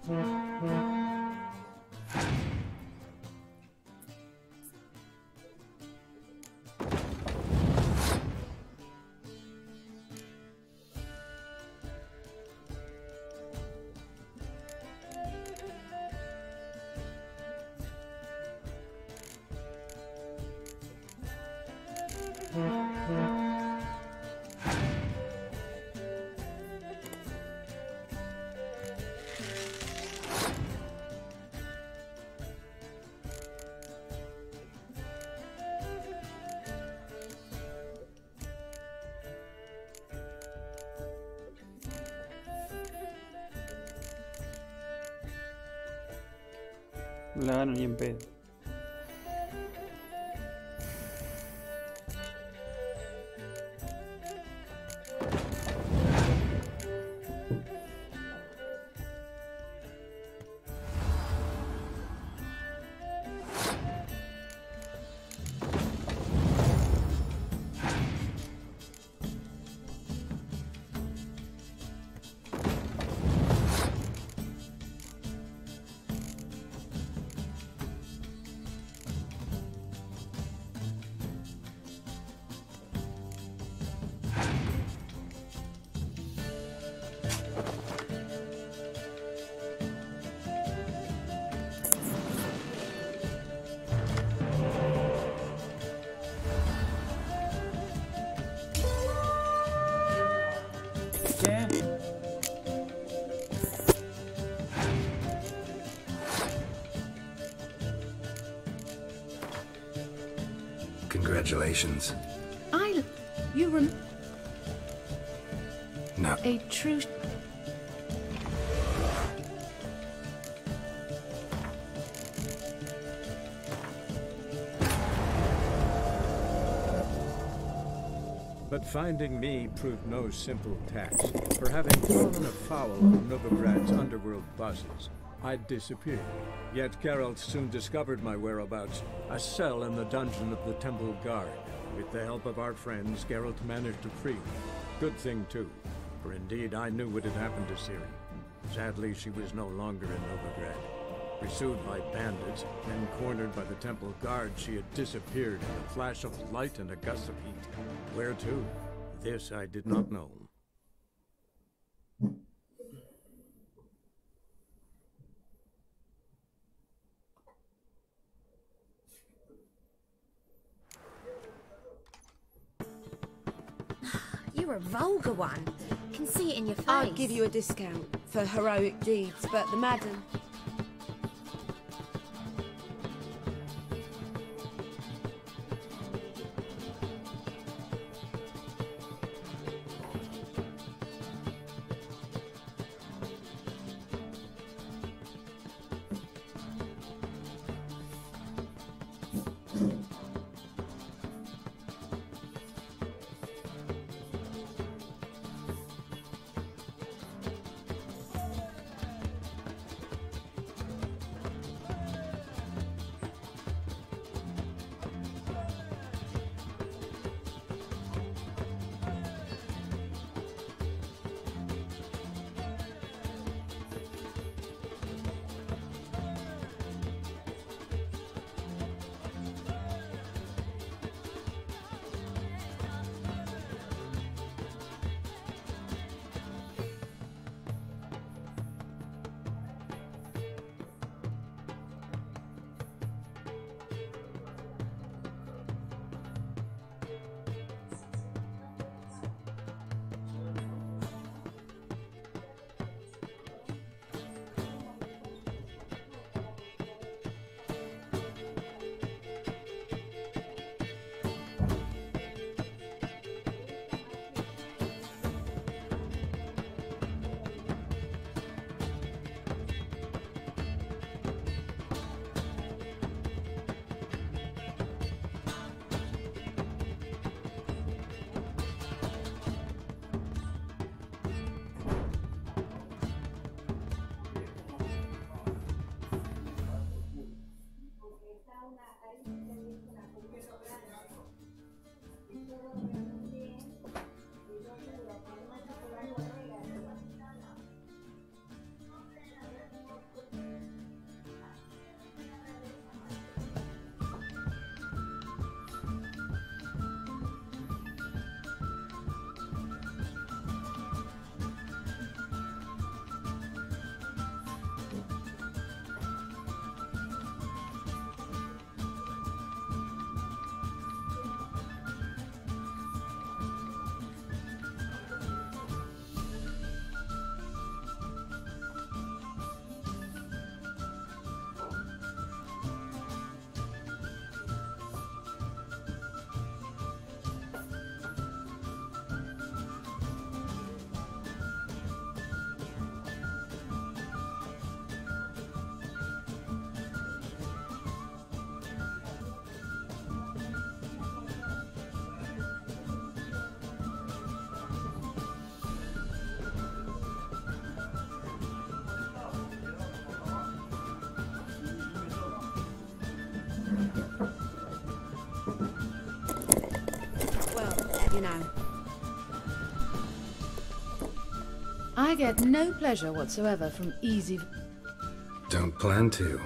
No la gano ni en pedo. Congratulations. You No. a true... But finding me proved no simple task. For having fallen afoul of Novigrad's underworld bosses, I disappeared. Yet Geralt soon discovered my whereabouts, a cell in the dungeon of the Temple Guard. With the help of our friends, Geralt managed to free me. Good thing, too, for indeed I knew what had happened to Ciri. Sadly, she was no longer in Novigrad. Pursued by bandits, then cornered by the Temple Guard, she had disappeared in a flash of light and a gust of heat. Where to? This I did not know. You're a vulgar one. Can see it in your face. I'd give you a discount for heroic deeds, but the madam... you know. I get no pleasure whatsoever from easy... Don't plan to.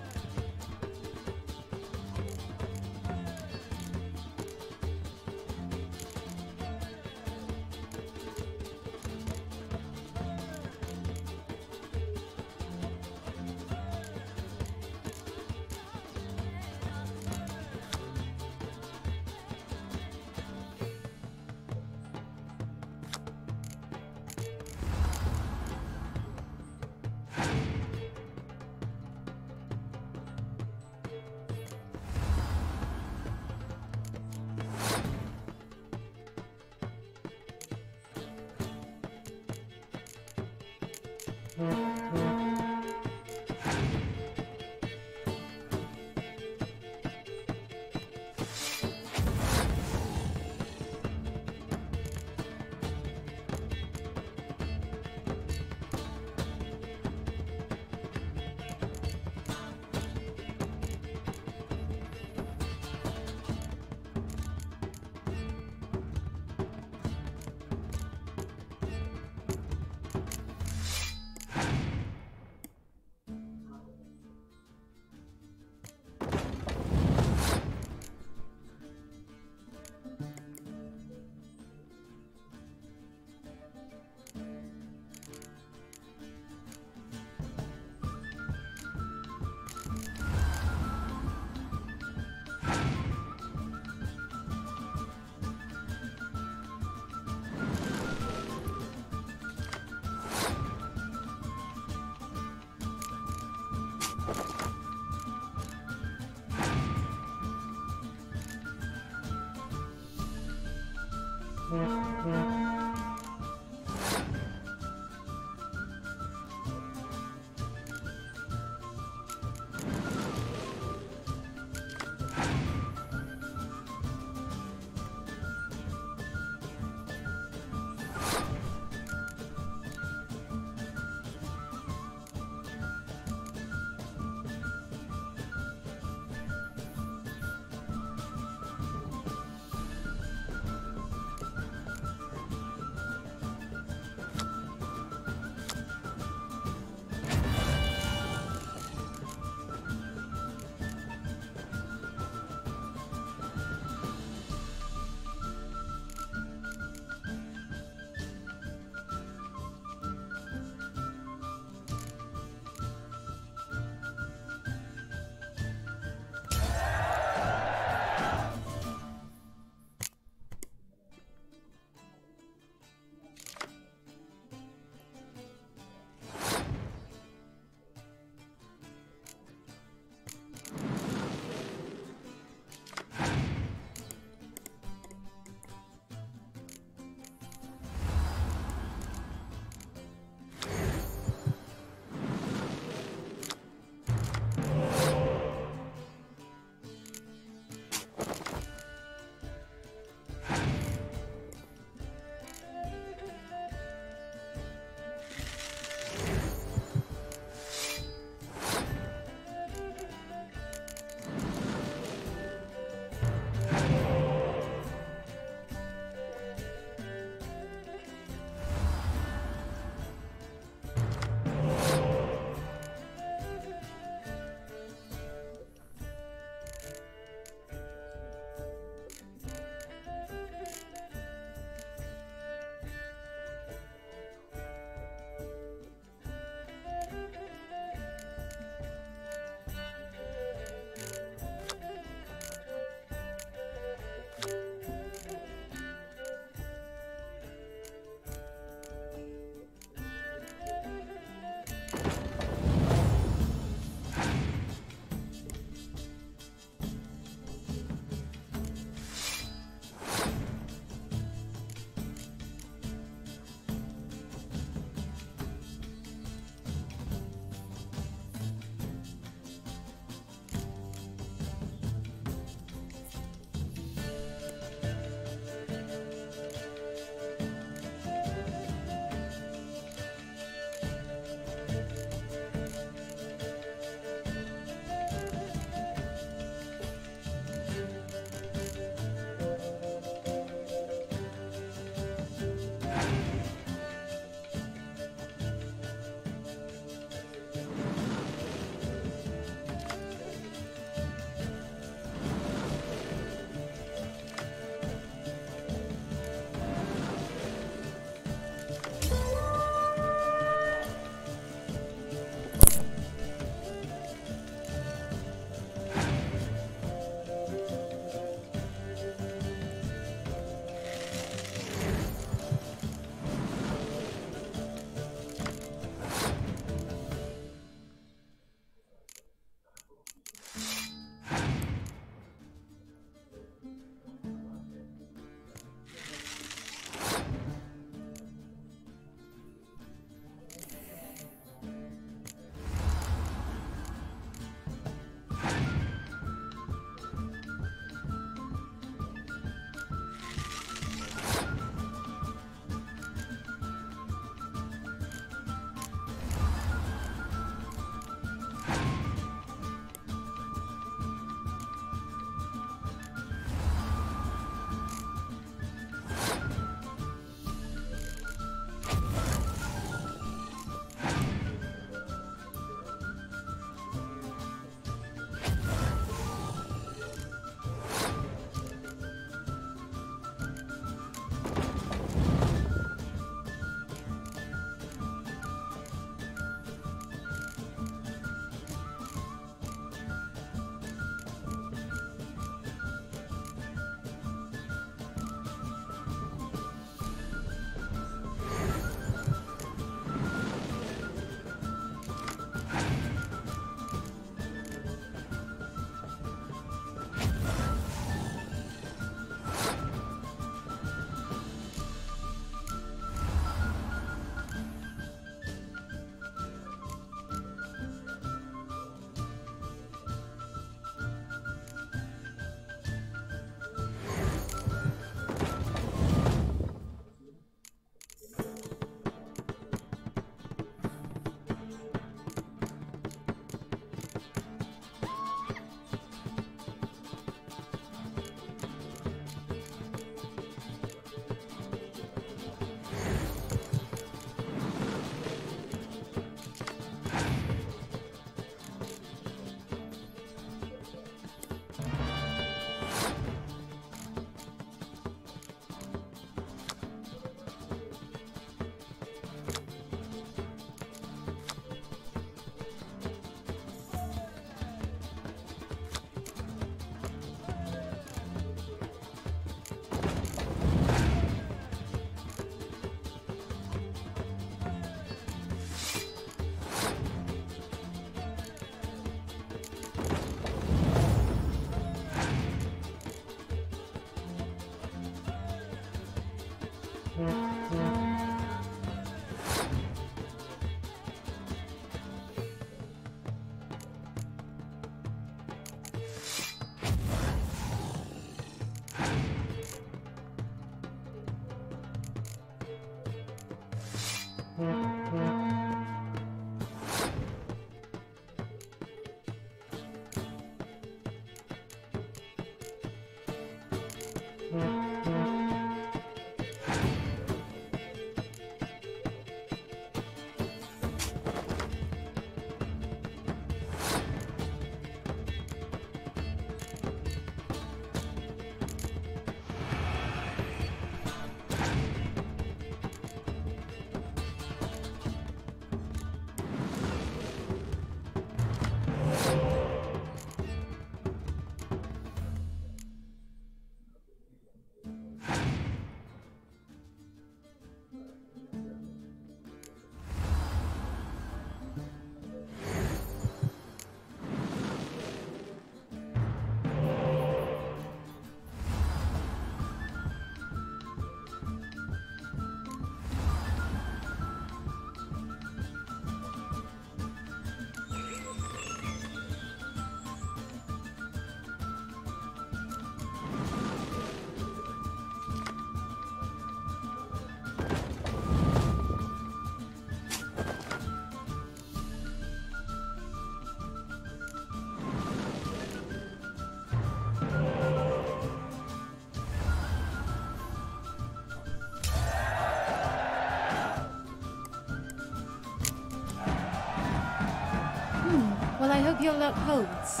Well, I hope your luck holds.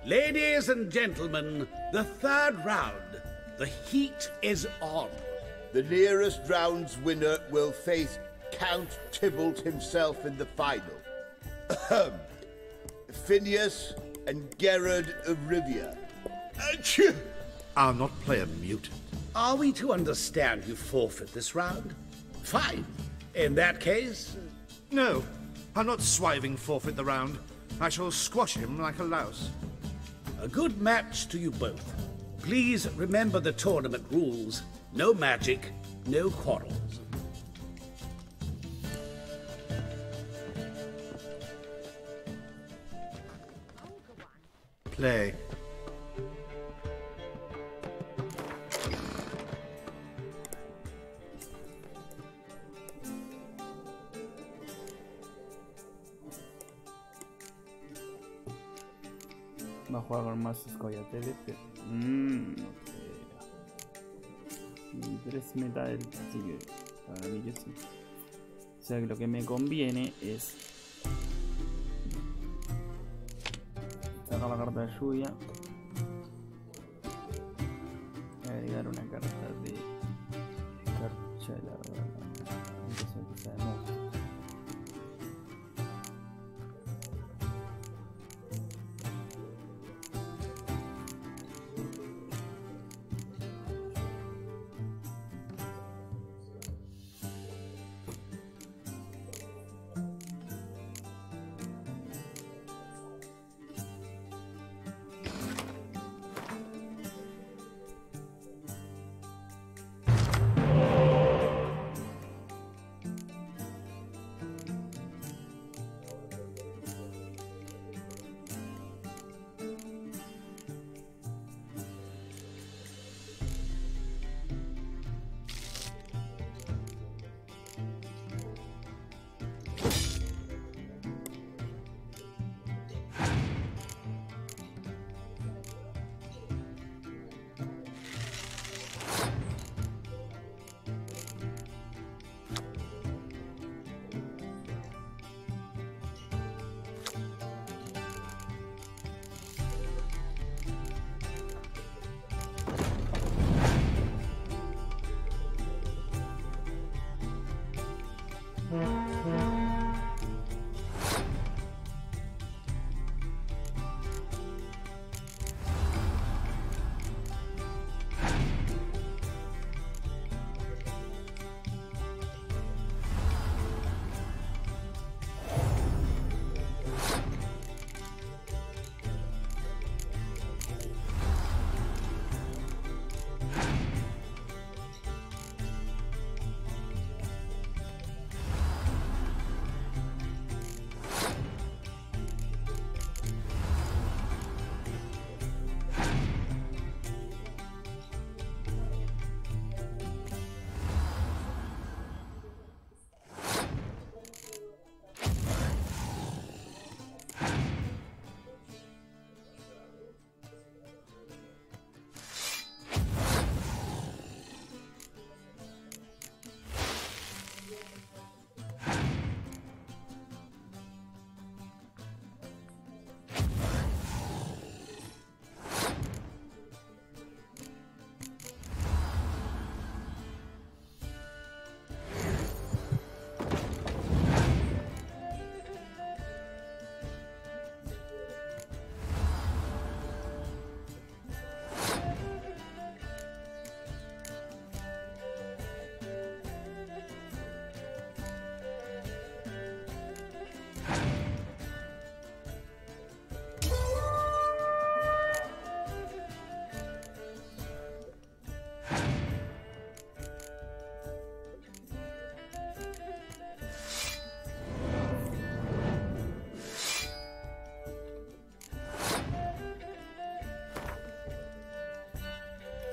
Ladies and gentlemen, the third round. The heat is on. The nearest round's winner will face Count Tybalt himself in the final. Phineas and Gerard of Rivia. I'll not play a mutant. Are we to understand you forfeit this round? Fine. In that case... No, I'll not swiving forfeit the round. I shall squash him like a louse. A good match to you both. Please remember the tournament rules. No magic, no quarrels. Play. Va a jugar con más escoyateles, pero... no creo. Mi interés meta él, así que para mí que sí. O sea que lo que me conviene es sacar la carta de lluvia, agregar una carta de carcha de la entonces empieza de monstruo.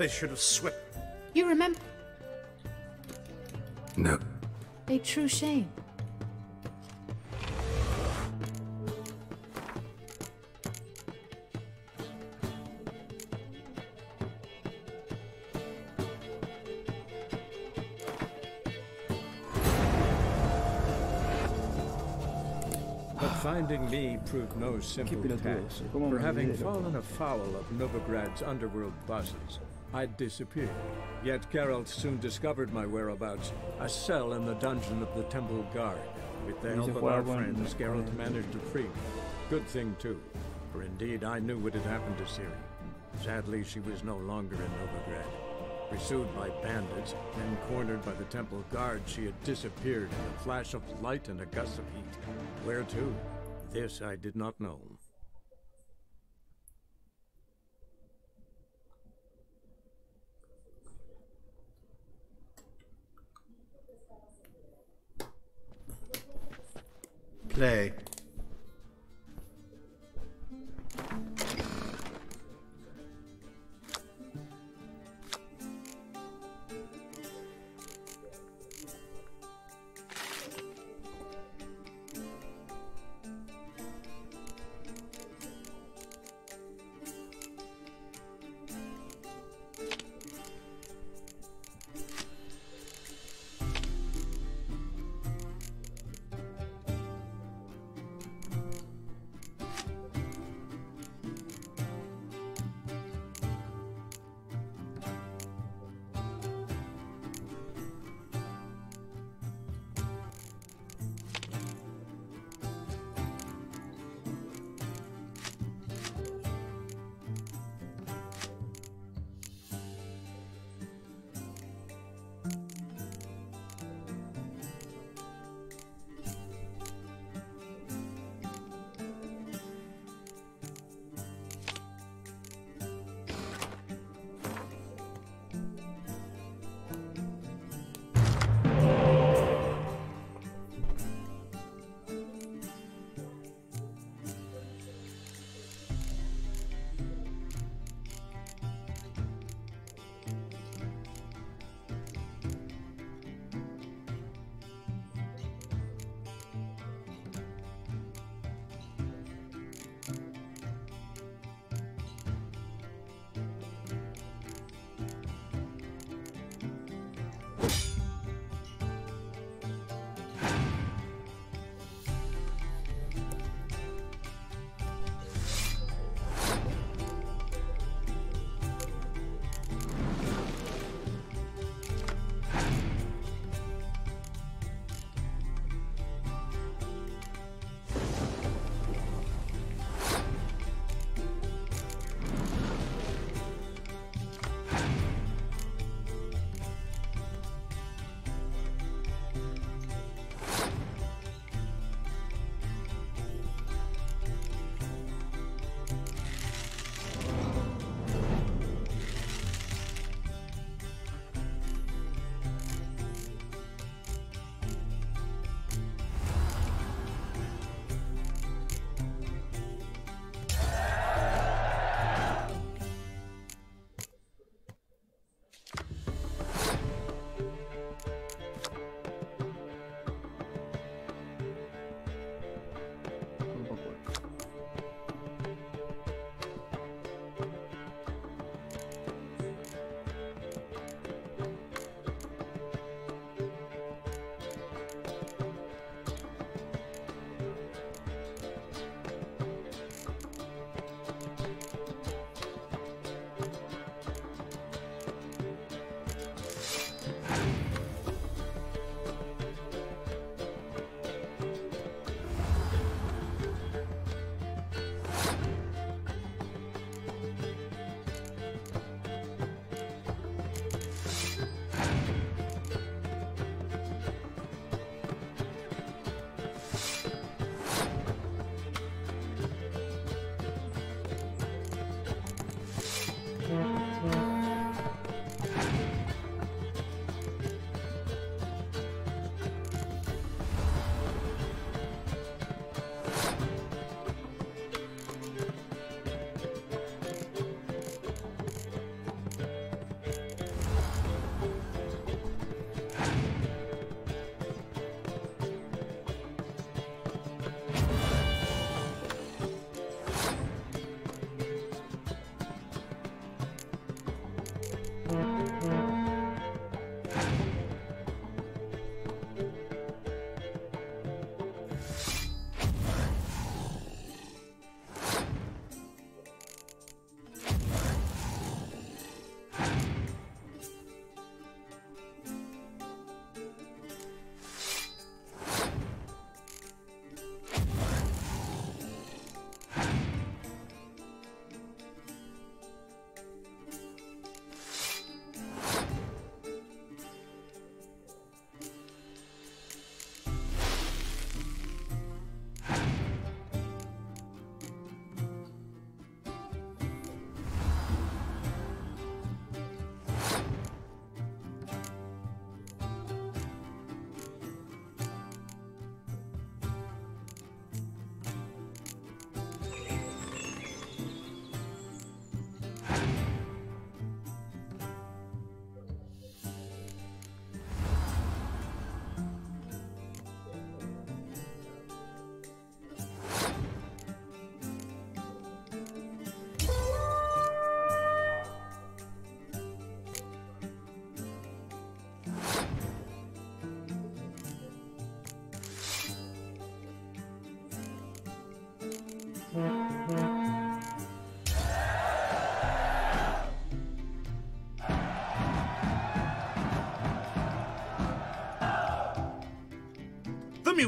They should have swept. You remember? No. A true shame. But finding me proved no simple task. For having fallen afoul of Novigrad's underworld bosses, I'd disappeared. Yet Geralt soon discovered my whereabouts, a cell in the dungeon of the Temple Guard. With the help of our friends, Geralt managed to free me. Good thing, too, for indeed I knew what had happened to Ciri. Sadly, she was no longer in Novigrad. Pursued by bandits, then cornered by the Temple Guard, she had disappeared in a flash of light and a gust of heat. Where to? This I did not know. Play.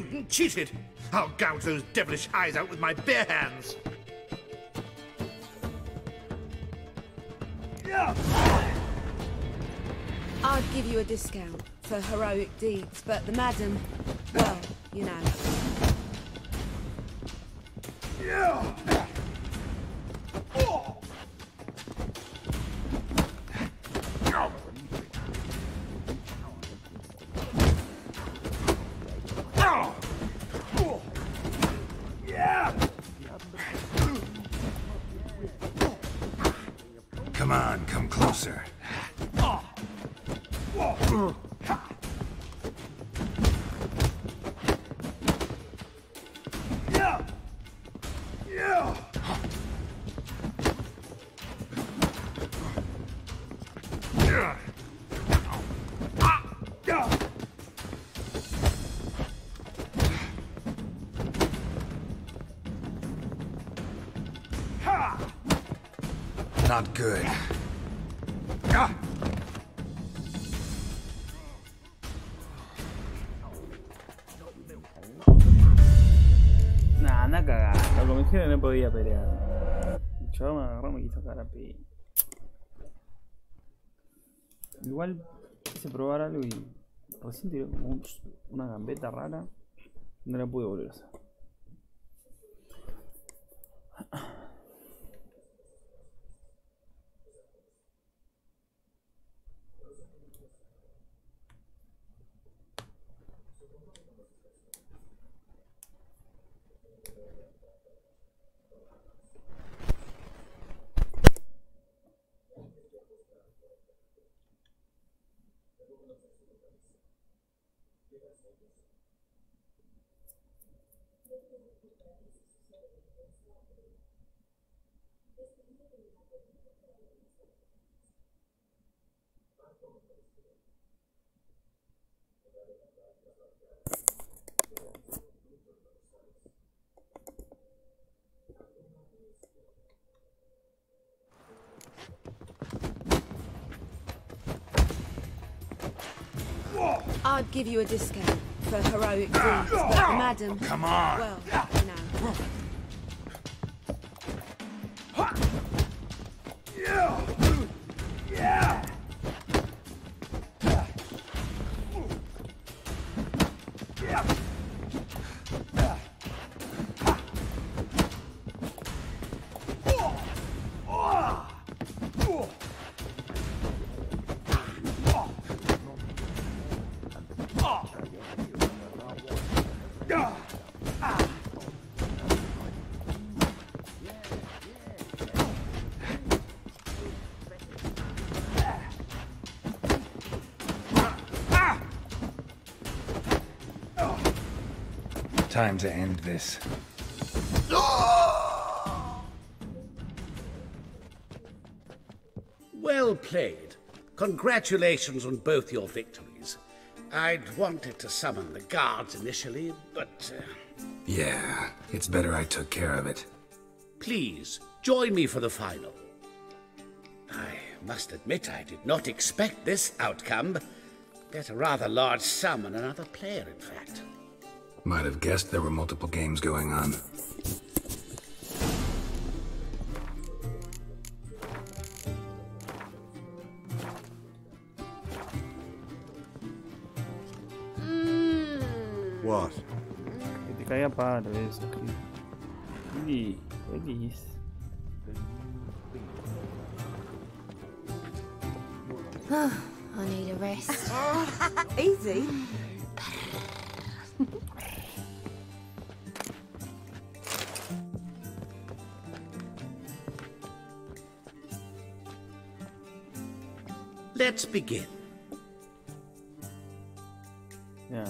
mutant cheated! I'll gouge those devilish eyes out with my bare hands! I'd give you a discount for heroic deeds, but the madam, well, you know. Come on, come closer. Not good. Nah, anda cagada. Lo que me no podía pelear. El chaval me agarró y me quiso cagar a pi. Igual quise probar algo y recién tiré como una gambeta rara. No la pude volver a hacer. I'd give you a discount for heroic deeds, but the madam, Come on. well, you know. Time to end this. Well played. Congratulations on both your victories. I'd wanted to summon the guards initially, but... Yeah, it's better I took care of it. Please, join me for the final. I must admit I did not expect this outcome. Bet a rather large sum on another player, in fact. Might have guessed there were multiple games going on. What? Que te caiga paro eso. Feliz, feliz. I need a rest. Easy. Let's begin. Ya.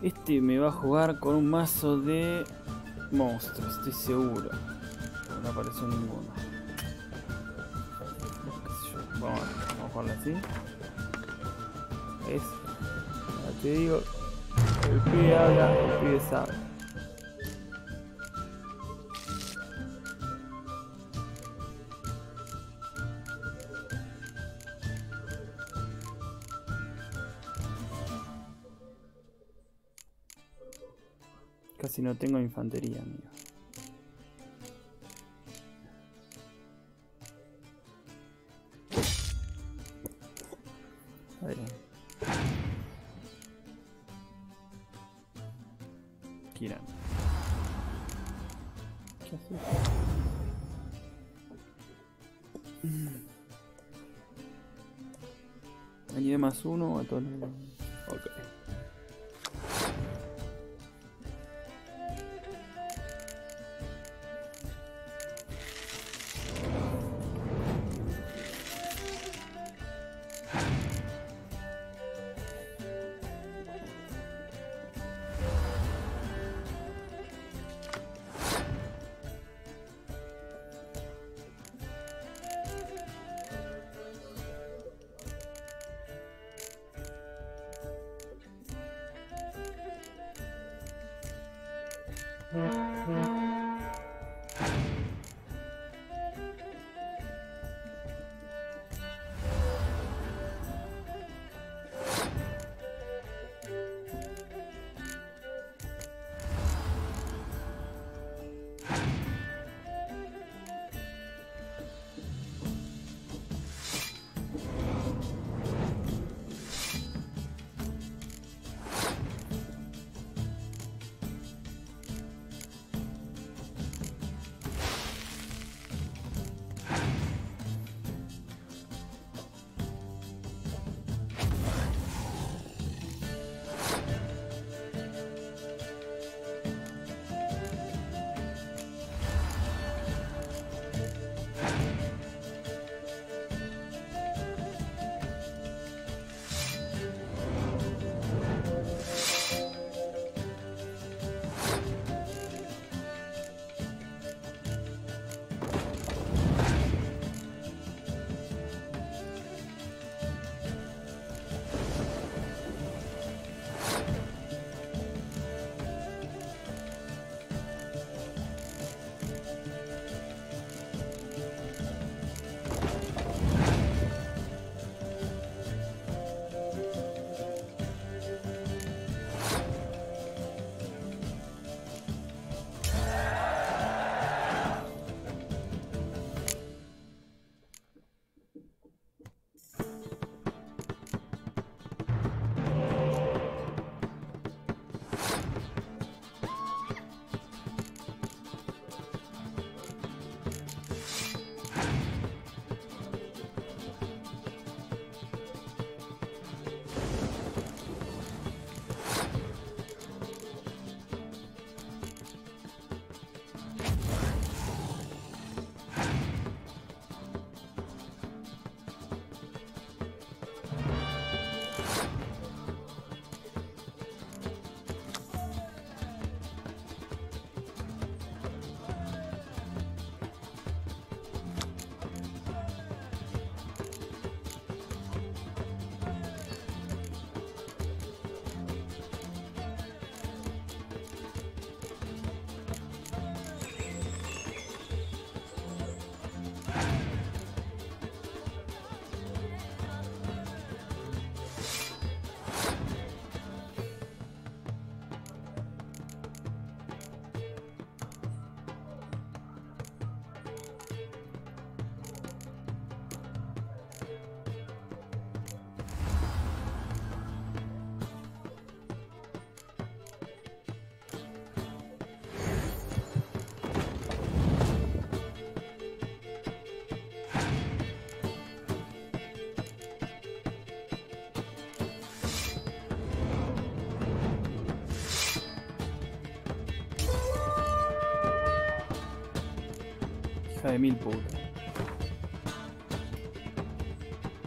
Este me va a jugar con un mazo de monstruos, estoy seguro. No apareció ninguno. ¿Qué sé yo? Vamos a jugarla así. Es. Ya te digo. El pibe habla, el pibe sabe. Casi no tengo infantería, amigo. A ver. Kiran. ¿Qué haces? Añade +1 a todos los... Ok.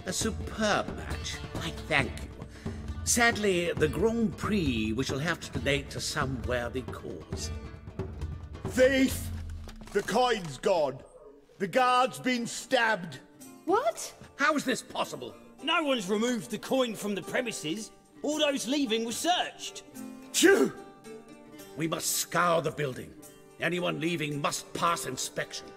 A superb match. I thank you. Sadly, the Grand Prix we shall have to donate to some worthy cause. Thief! The coin's gone. The guard's been stabbed. What? How is this possible? No one's removed the coin from the premises. All those leaving were searched. Phew! We must scour the building. Anyone leaving must pass inspection.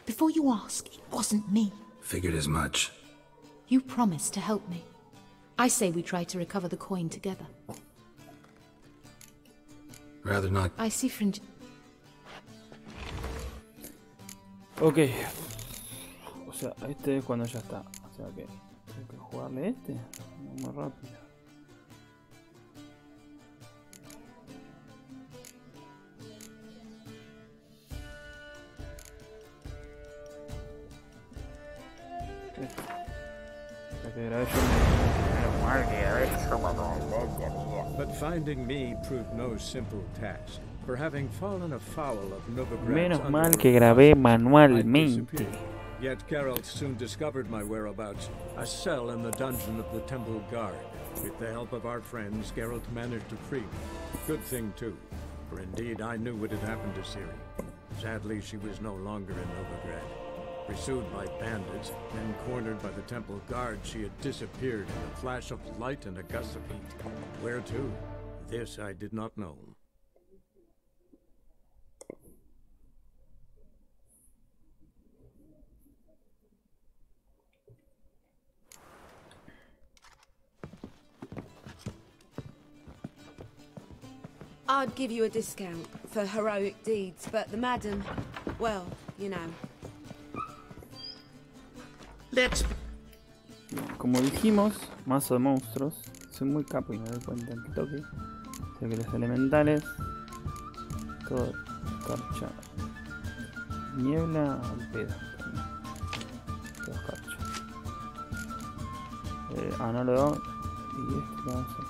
Before you ask, it wasn't me. Figured as much. You promised to help me. I say we try to recover the coin together. Rather not. I see fringe. Ok. O sea, este es cuando ya está. O sea que tengo que jugarle este. Muy rápido. Este. O sea que grabé yo. But finding me proved no simple task. For having fallen afoul of Novigrad's Menos mal que grabé manualmente. Yet Geralt soon discovered my whereabouts, a cell in the dungeon of the Temple Guard. With the help of our friends, Geralt managed to free me. Good thing too, for indeed I knew what had happened to Ciri. Sadly, she was no longer in Novigrad. Pursued by bandits, then cornered by the Temple Guard, she had disappeared in a flash of light and a gust of heat. Where to? This I did not know. I'd give you a discount for heroic deeds, but the madam, well, you know. Como dijimos, mazo de monstruos. Soy muy capo y me doy cuenta en que toque. O sea que los elementales. Todo escarcha. Niebla al pedo. Todo escarcha. No lo doy. Y este lo vamos a hacer.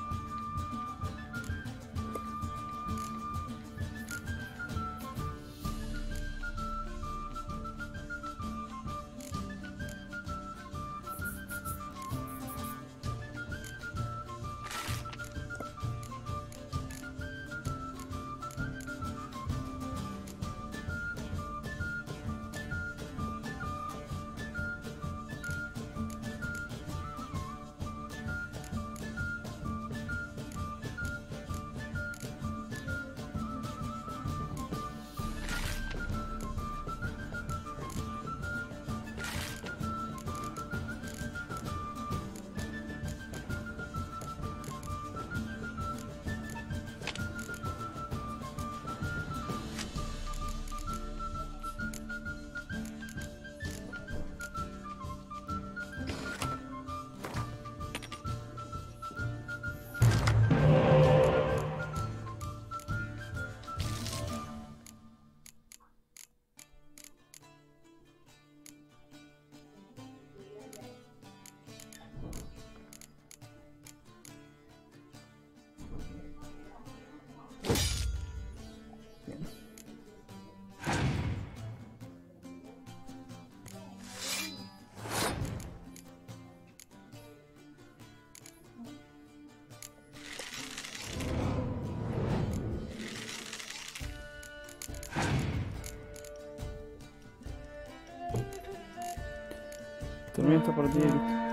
Termina esta partida y listo.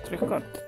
Tres cartas.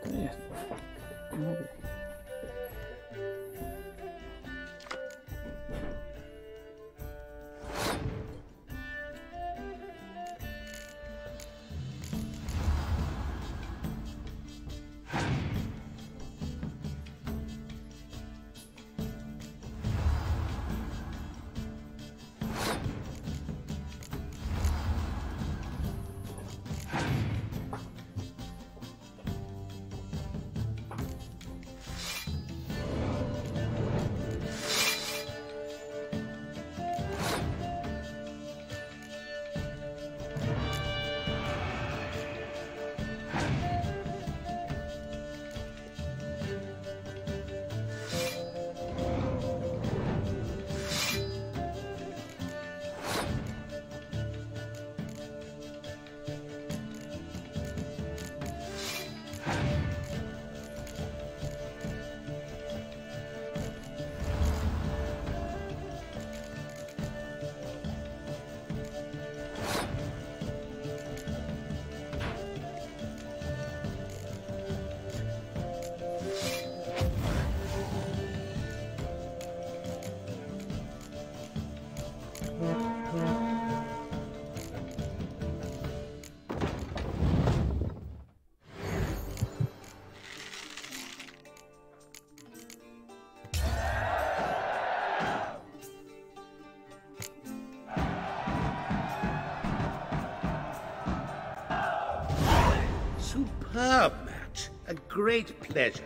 Superb match. A great pleasure.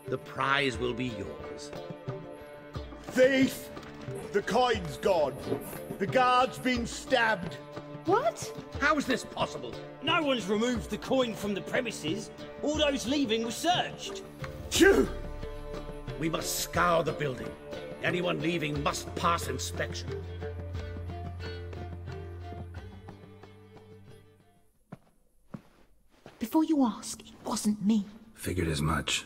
The prize will be yours. Thief! The coin's gone. The guard's been stabbed. What? How is this possible? No one's removed the coin from the premises. All those leaving were searched. Phew! We must scour the building. Anyone leaving must pass inspection. Before you ask, it wasn't me. Figured as much.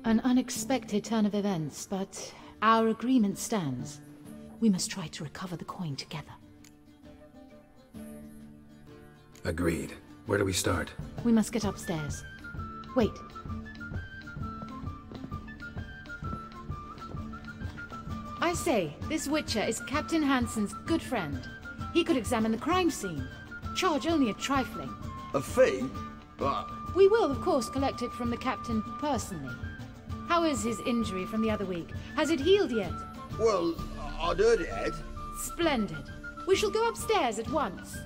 An unexpected turn of events, but our agreement stands. We must try to recover the coin together. Agreed. Where do we start? We must get upstairs. Wait. I say, this Witcher is Captain Hansen's good friend. He could examine the crime scene. Charge only a trifling. A fee? But... We will, of course, collect it from the captain personally. How is his injury from the other week? Has it healed yet? Well, I'd heard it had. Splendid. We shall go upstairs at once.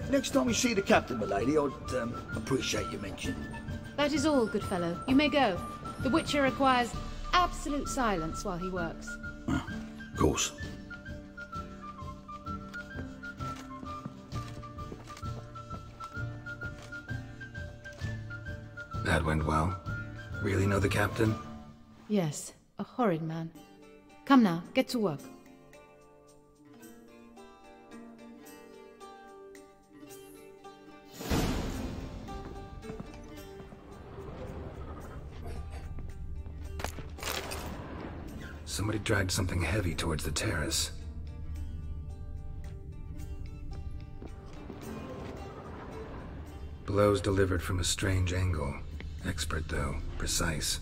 Next time you see the captain, my lady, I'd appreciate you mentioning. That is all, good fellow. You may go. The Witcher requires absolute silence while he works. Of course. That went well. Really know the captain? Yes, a horrid man. Come now, get to work. Somebody dragged something heavy towards the terrace. Blows delivered from a strange angle. Expert, though. Precise.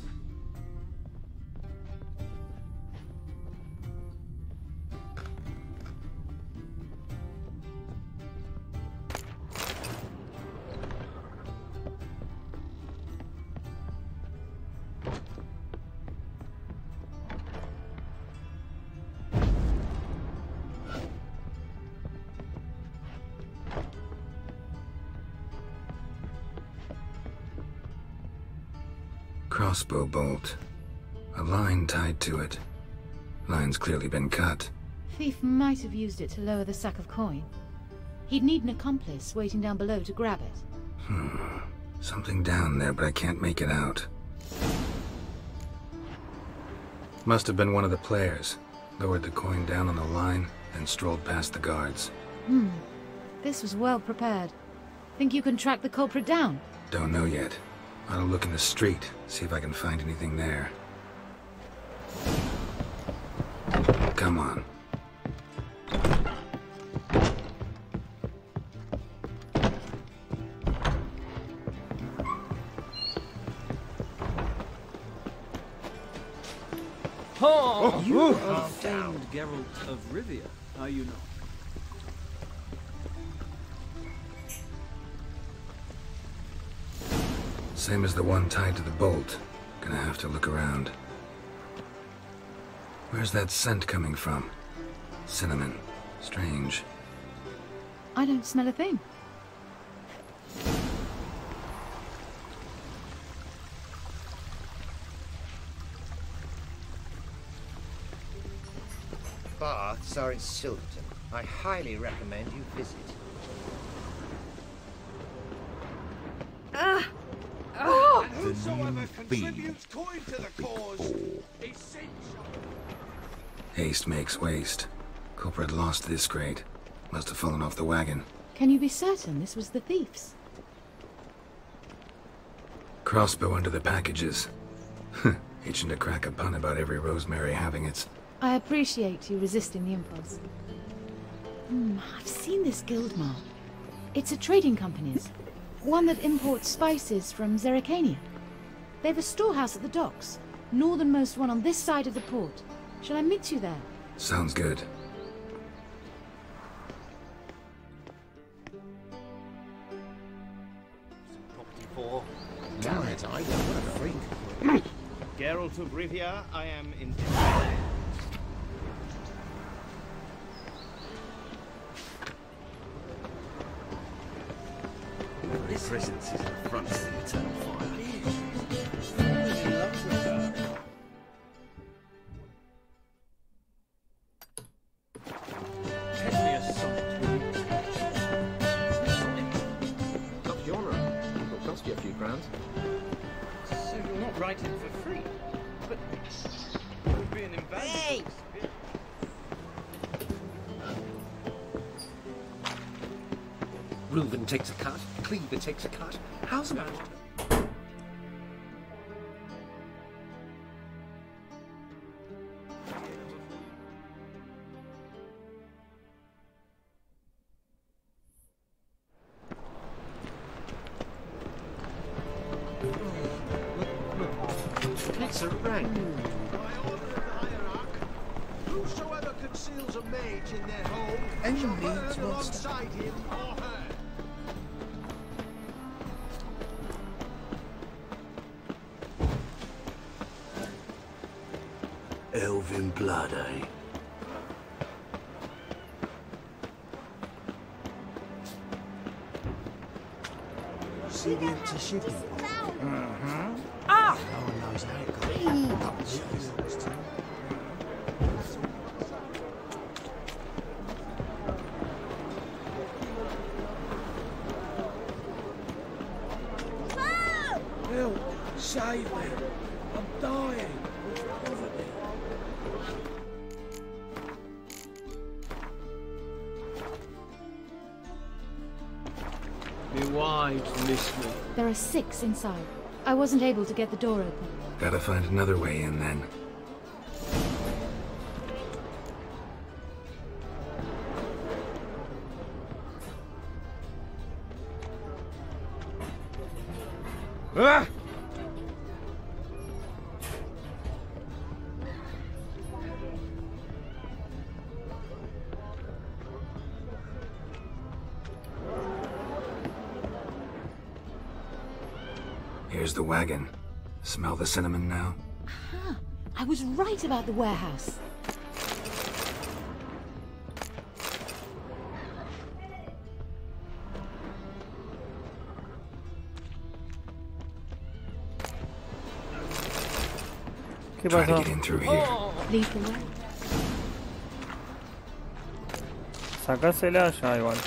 Crossbow bolt. A line tied to it. Line's clearly been cut. Thief might have used it to lower the sack of coin. He'd need an accomplice waiting down below to grab it. Something down there, but I can't make it out. Must have been one of the players. Lowered the coin down on the line, then strolled past the guards. This was well prepared. Think you can track the culprit down? Don't know yet. I'll look in the street, see if I can find anything there. Come on. You are famed Geralt of Rivia, are you not? Same as the one tied to the bolt. Gonna have to look around. Where's that scent coming from? Cinnamon. Strange. I don't smell a thing. Baths are in Silverton. I highly recommend you visit. Whosoever contributes coin to the cause, Haste makes waste. Culprit lost this crate. Must have fallen off the wagon. Can you be certain this was the thief's? Crossbow under the packages. Itching to crack a pun about every Rosemary having its... I appreciate you resisting the impulse. I've seen this guild mark. It's a trading company's. One that imports spices from Zerrikania. They've a storehouse at the docks. Northernmost one on this side of the port. Shall I meet you there? Sounds good. Damn it, I don't want a freak. Geralt of Rivia, I am in. His presence is an affront to the eternal fire. Up your honor. It'll cost you a few crowns. So you're not writing for free, but it would be an invasion. Reuben takes a cut. Cleaver takes a cut. How's about it? It's a rank. Whosoever conceals a mage in their home And shall needs burn monster. alongside him or her. Elven blood, eh? See the empty shipping. Mm-hmm. Ah! No one knows how it got. Jesus. Help! Save me! I'm dying! Cover me. My wives miss me. There are 6 inside. I wasn't able to get the door open. Gotta find another way in then. Ah! Here's the wagon. Smell the cinnamon now? Aha! I was right about the warehouse. ¿Qué Try to pasó? get in through here. Lead the way. Sacásela ya igual.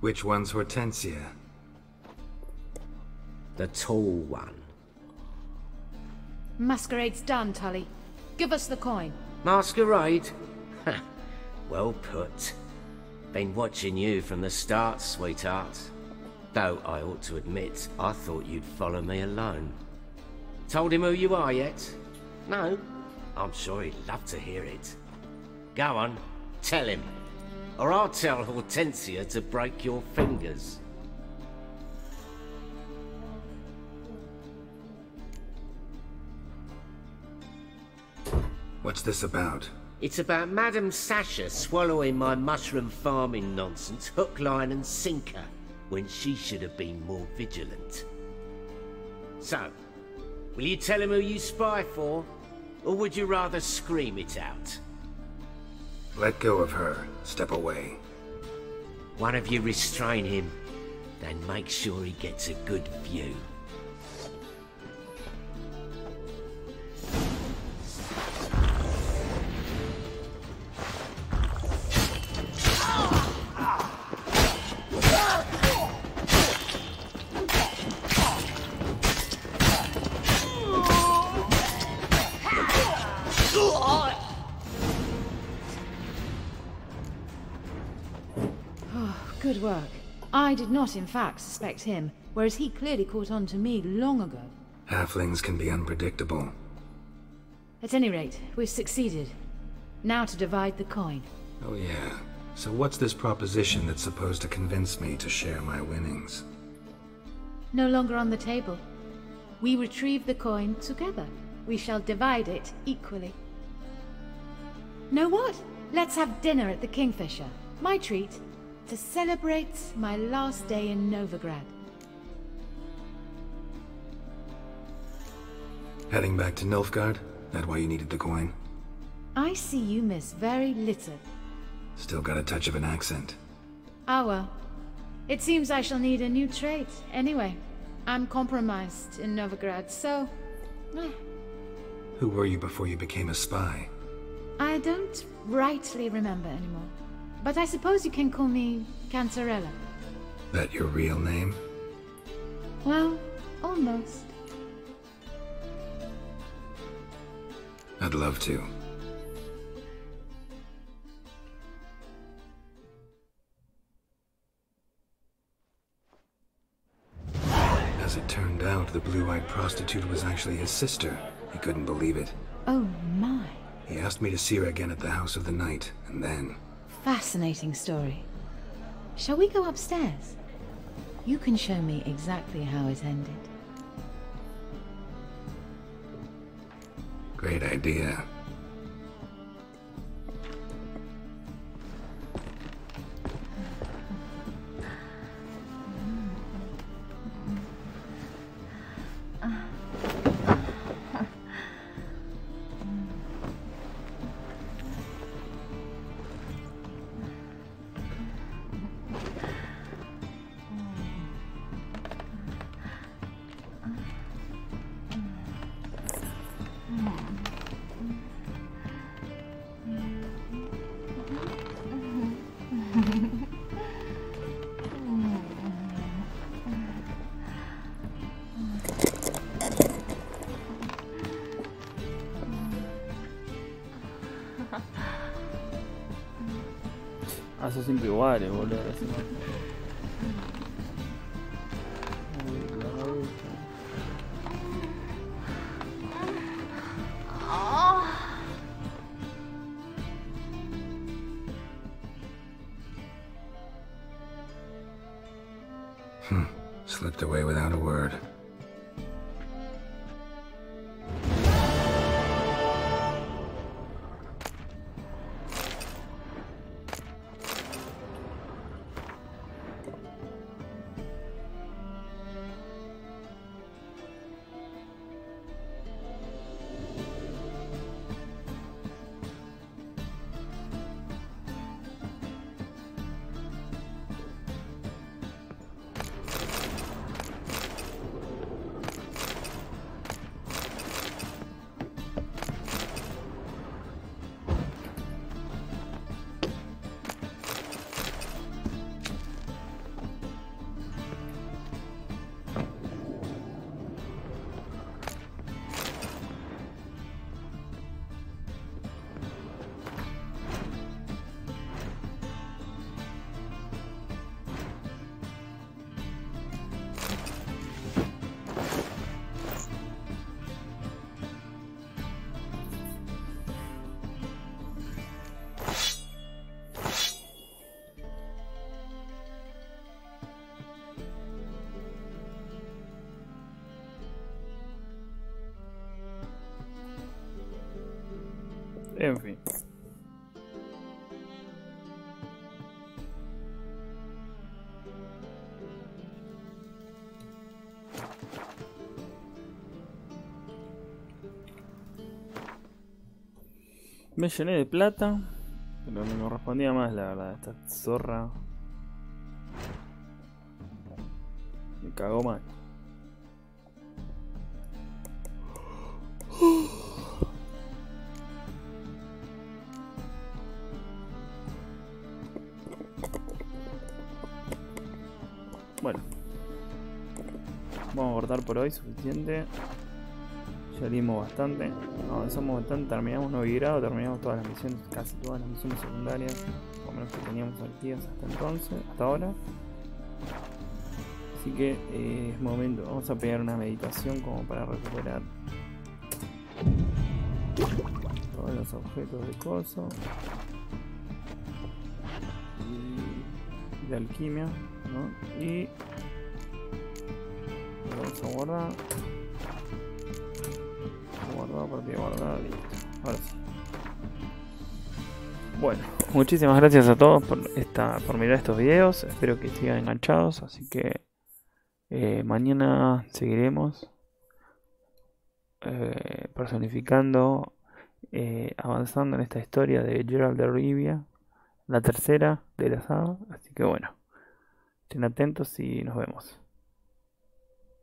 Which one's Hortensia? The tall one. Masquerade's done, Tully. Give us the coin. Masquerade? Ha! Well put. Been watching you from the start, sweetheart. Though I ought to admit, I thought you'd follow me alone. Told him who you are yet? No? I'm sure he'd love to hear it. Go on, tell him. Or I'll tell Hortensia to break your fingers. What's this about? It's about Madame Sasha swallowing my mushroom farming nonsense hook, line and sinker, when she should have been more vigilant. So, will you tell him who you spy for? Or would you rather scream it out? Let go of her. Step away. One of you restrain him, then make sure he gets a good view. Good work. I did not, in fact, suspect him, whereas he clearly caught on to me long ago. Halflings can be unpredictable. At any rate, we've succeeded. Now to divide the coin. Oh yeah. So what's this proposition that's supposed to convince me to share my winnings? No longer on the table. We retrieve the coin together. We shall divide it equally. Know what? Let's have dinner at the Kingfisher. My treat. To celebrate my last day in Novigrad. Heading back to Nilfgaard? That why you needed the coin? I see you miss very little. Still got a touch of an accent. Ah well. It seems I shall need a new trait. Anyway, I'm compromised in Novigrad, so... Who were you before you became a spy? I don't rightly remember anymore. But I suppose you can call me Cantarella. That your real name? Well, almost. I'd love to. As it turned out, the blue-eyed prostitute was actually his sister. He couldn't believe it. Oh my. He asked me to see her again at the House of the Night, and then... Fascinating story. Shall we go upstairs? You can show me exactly how it ended. Great idea. Son siempre iguales, boludo. Slipped away without a word. En fin. Me llené de plata, pero no me correspondía más, la verdad. Esta zorra me cagó mal. Bueno, vamos a cortar por hoy, suficiente. Ya dimos bastante, avanzamos bastante, terminamos Novigrado, terminamos todas las misiones, casi todas las misiones secundarias, por lo menos que teníamos activas hasta entonces, hasta ahora. Así que es momento, vamos a pegar una meditación como para recuperar todos los objetos de coso y de alquimia, ¿no? Y lo vamos a guardar. Guardado, partida guardada, listo. Ahora sí. Bueno, muchísimas gracias a todos por mirar estos videos. Espero que sigan enganchados. Así que mañana seguiremos personificando, avanzando en esta historia de Geralt de Rivia, la tercera de la saga. Así que bueno, estén atentos y nos vemos.